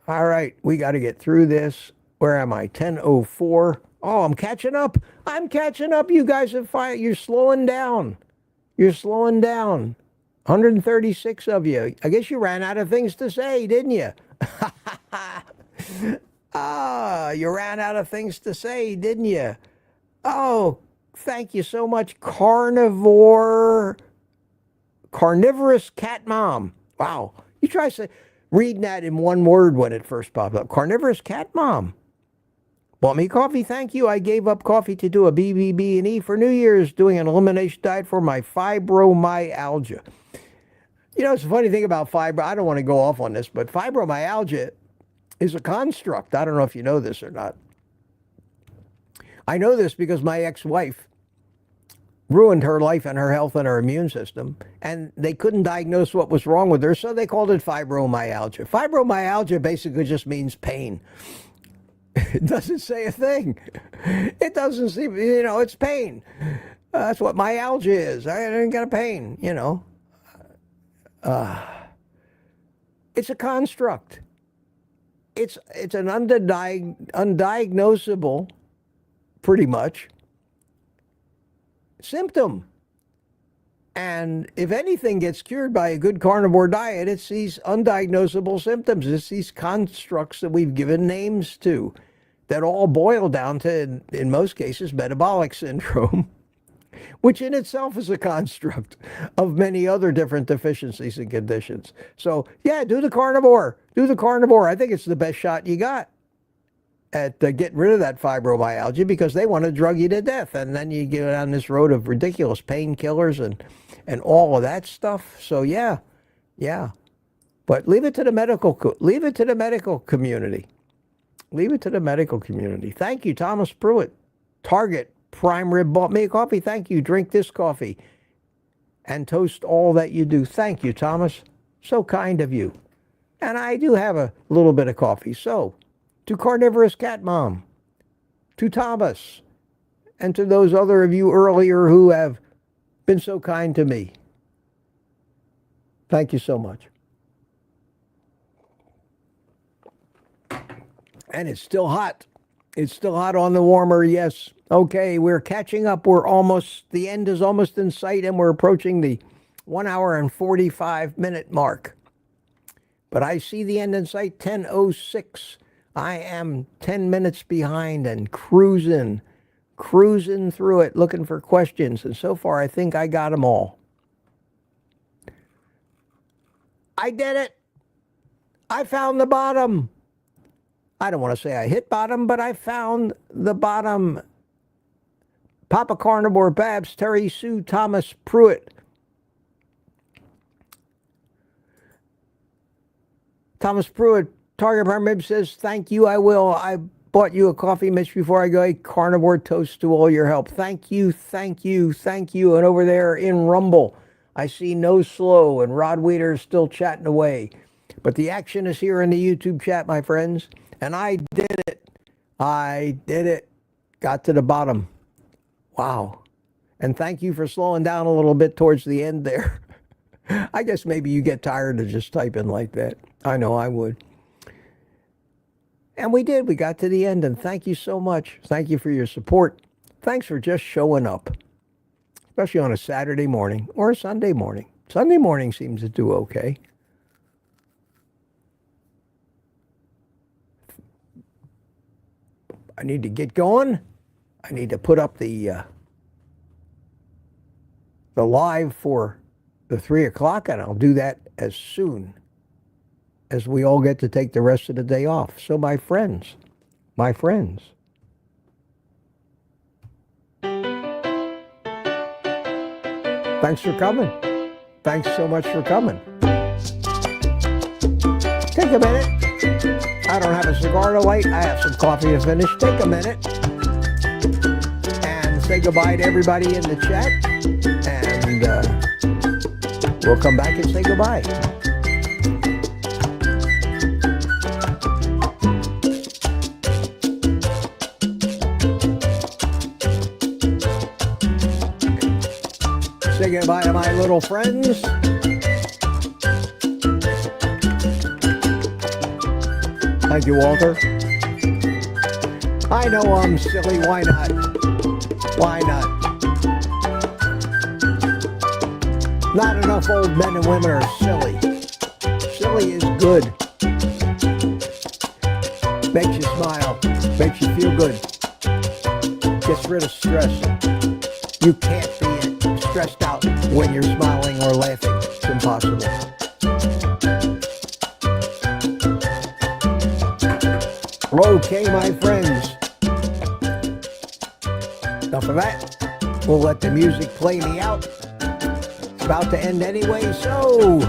All right, we got to get through this. Where am I? 10:04. Oh, I'm catching up. I'm catching up. You guys you're slowing down. You're slowing down. 136 of you. I guess you ran out of things to say, didn't you? You ran out of things to say, didn't you? Oh, thank you so much, Carnivorous Cat Mom. Wow. You try reading that in one word when it first popped up. Carnivorous Cat Mom. Bought me coffee, thank you. I gave up coffee to do a BBB&E for New Year's, doing an elimination diet for my fibromyalgia. You know, it's a funny thing about fibro. I don't want to go off on this, but fibromyalgia is a construct. I don't know if you know this or not. I know this because my ex-wife ruined her life and her health and her immune system, and they couldn't diagnose what was wrong with her, so they called it fibromyalgia. Fibromyalgia basically just means pain. It doesn't say a thing. It doesn't seem, it's pain. That's what myalgia is. I didn't get a pain, It's a construct. It's an undiagnosable, pretty much, symptom. And if anything gets cured by a good carnivore diet, it's these undiagnosable symptoms. It's these constructs that we've given names to that all boil down to, in most cases, metabolic syndrome, which in itself is a construct of many other different deficiencies and conditions. So, yeah, do the carnivore. Do the carnivore. I think it's the best shot you got at getting rid of that fibromyalgia, because they want to drug you to death. And then you get on this road of ridiculous painkillers and all of that stuff. So, yeah. But leave it to the medical community. Leave it to the medical community. Thank you, Thomas Pruitt. Target Prime Rib bought me a coffee. Thank you. Drink this coffee and toast all that you do. Thank you, Thomas. So kind of you. And I do have a little bit of coffee. So, to Carnivorous Cat Mom, to Thomas, and to those other of you earlier who have been so kind to me. Thank you so much. And it's still hot. It's still hot on the warmer, yes. Okay, we're catching up. The end is almost in sight, and we're approaching the 1 hour and 45 minute mark. But I see the end in sight, 10:06. I am 10 minutes behind and cruising through it, looking for questions. And so far, I think I got them all. I did it. I found the bottom. I don't want to say I hit bottom, but I found the bottom. Papa Carnivore, Babs, Terry, Sue, Thomas, Pruitt. Thomas Pruitt, Target Prime Rib says, thank you, I will. I bought you a coffee, Mitch, before I go. A carnivore toast to all your help. Thank you. And over there in Rumble, I see No Slow and Rod Weeder is still chatting away. But the action is here in the YouTube chat, my friends. And I did it. Got to the bottom. Wow. And thank you for slowing down a little bit towards the end there. I guess maybe you get tired of just typing like that. I know I would. And we did. We got to the end. And thank you so much. Thank you for your support. Thanks for just showing up. Especially on a Saturday morning or a Sunday morning. Sunday morning seems to do okay. I need to get going. I need to put up the live for the 3 o'clock, and I'll do that as soon as we all get to take the rest of the day off. So my friends, thanks for coming. Thanks so much for coming. Take a minute. I don't have a cigar to light. I have some coffee to finish. Take a minute and say goodbye to everybody in the chat. And We'll come back and say goodbye. Say goodbye to my little friends. Thank you, Walter. I know I'm silly. Why not? Why not? Not enough old men and women are silly. Silly is good. Makes you smile. Makes you feel good. Gets rid of stress. You can't be stressed out when you're smiling or laughing. It's impossible. Okay, my friends. Enough of that. We'll let the music play me out. It's about to end anyway, so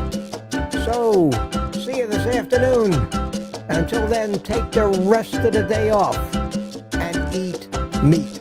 see you this afternoon. Until then, take the rest of the day off and eat meat.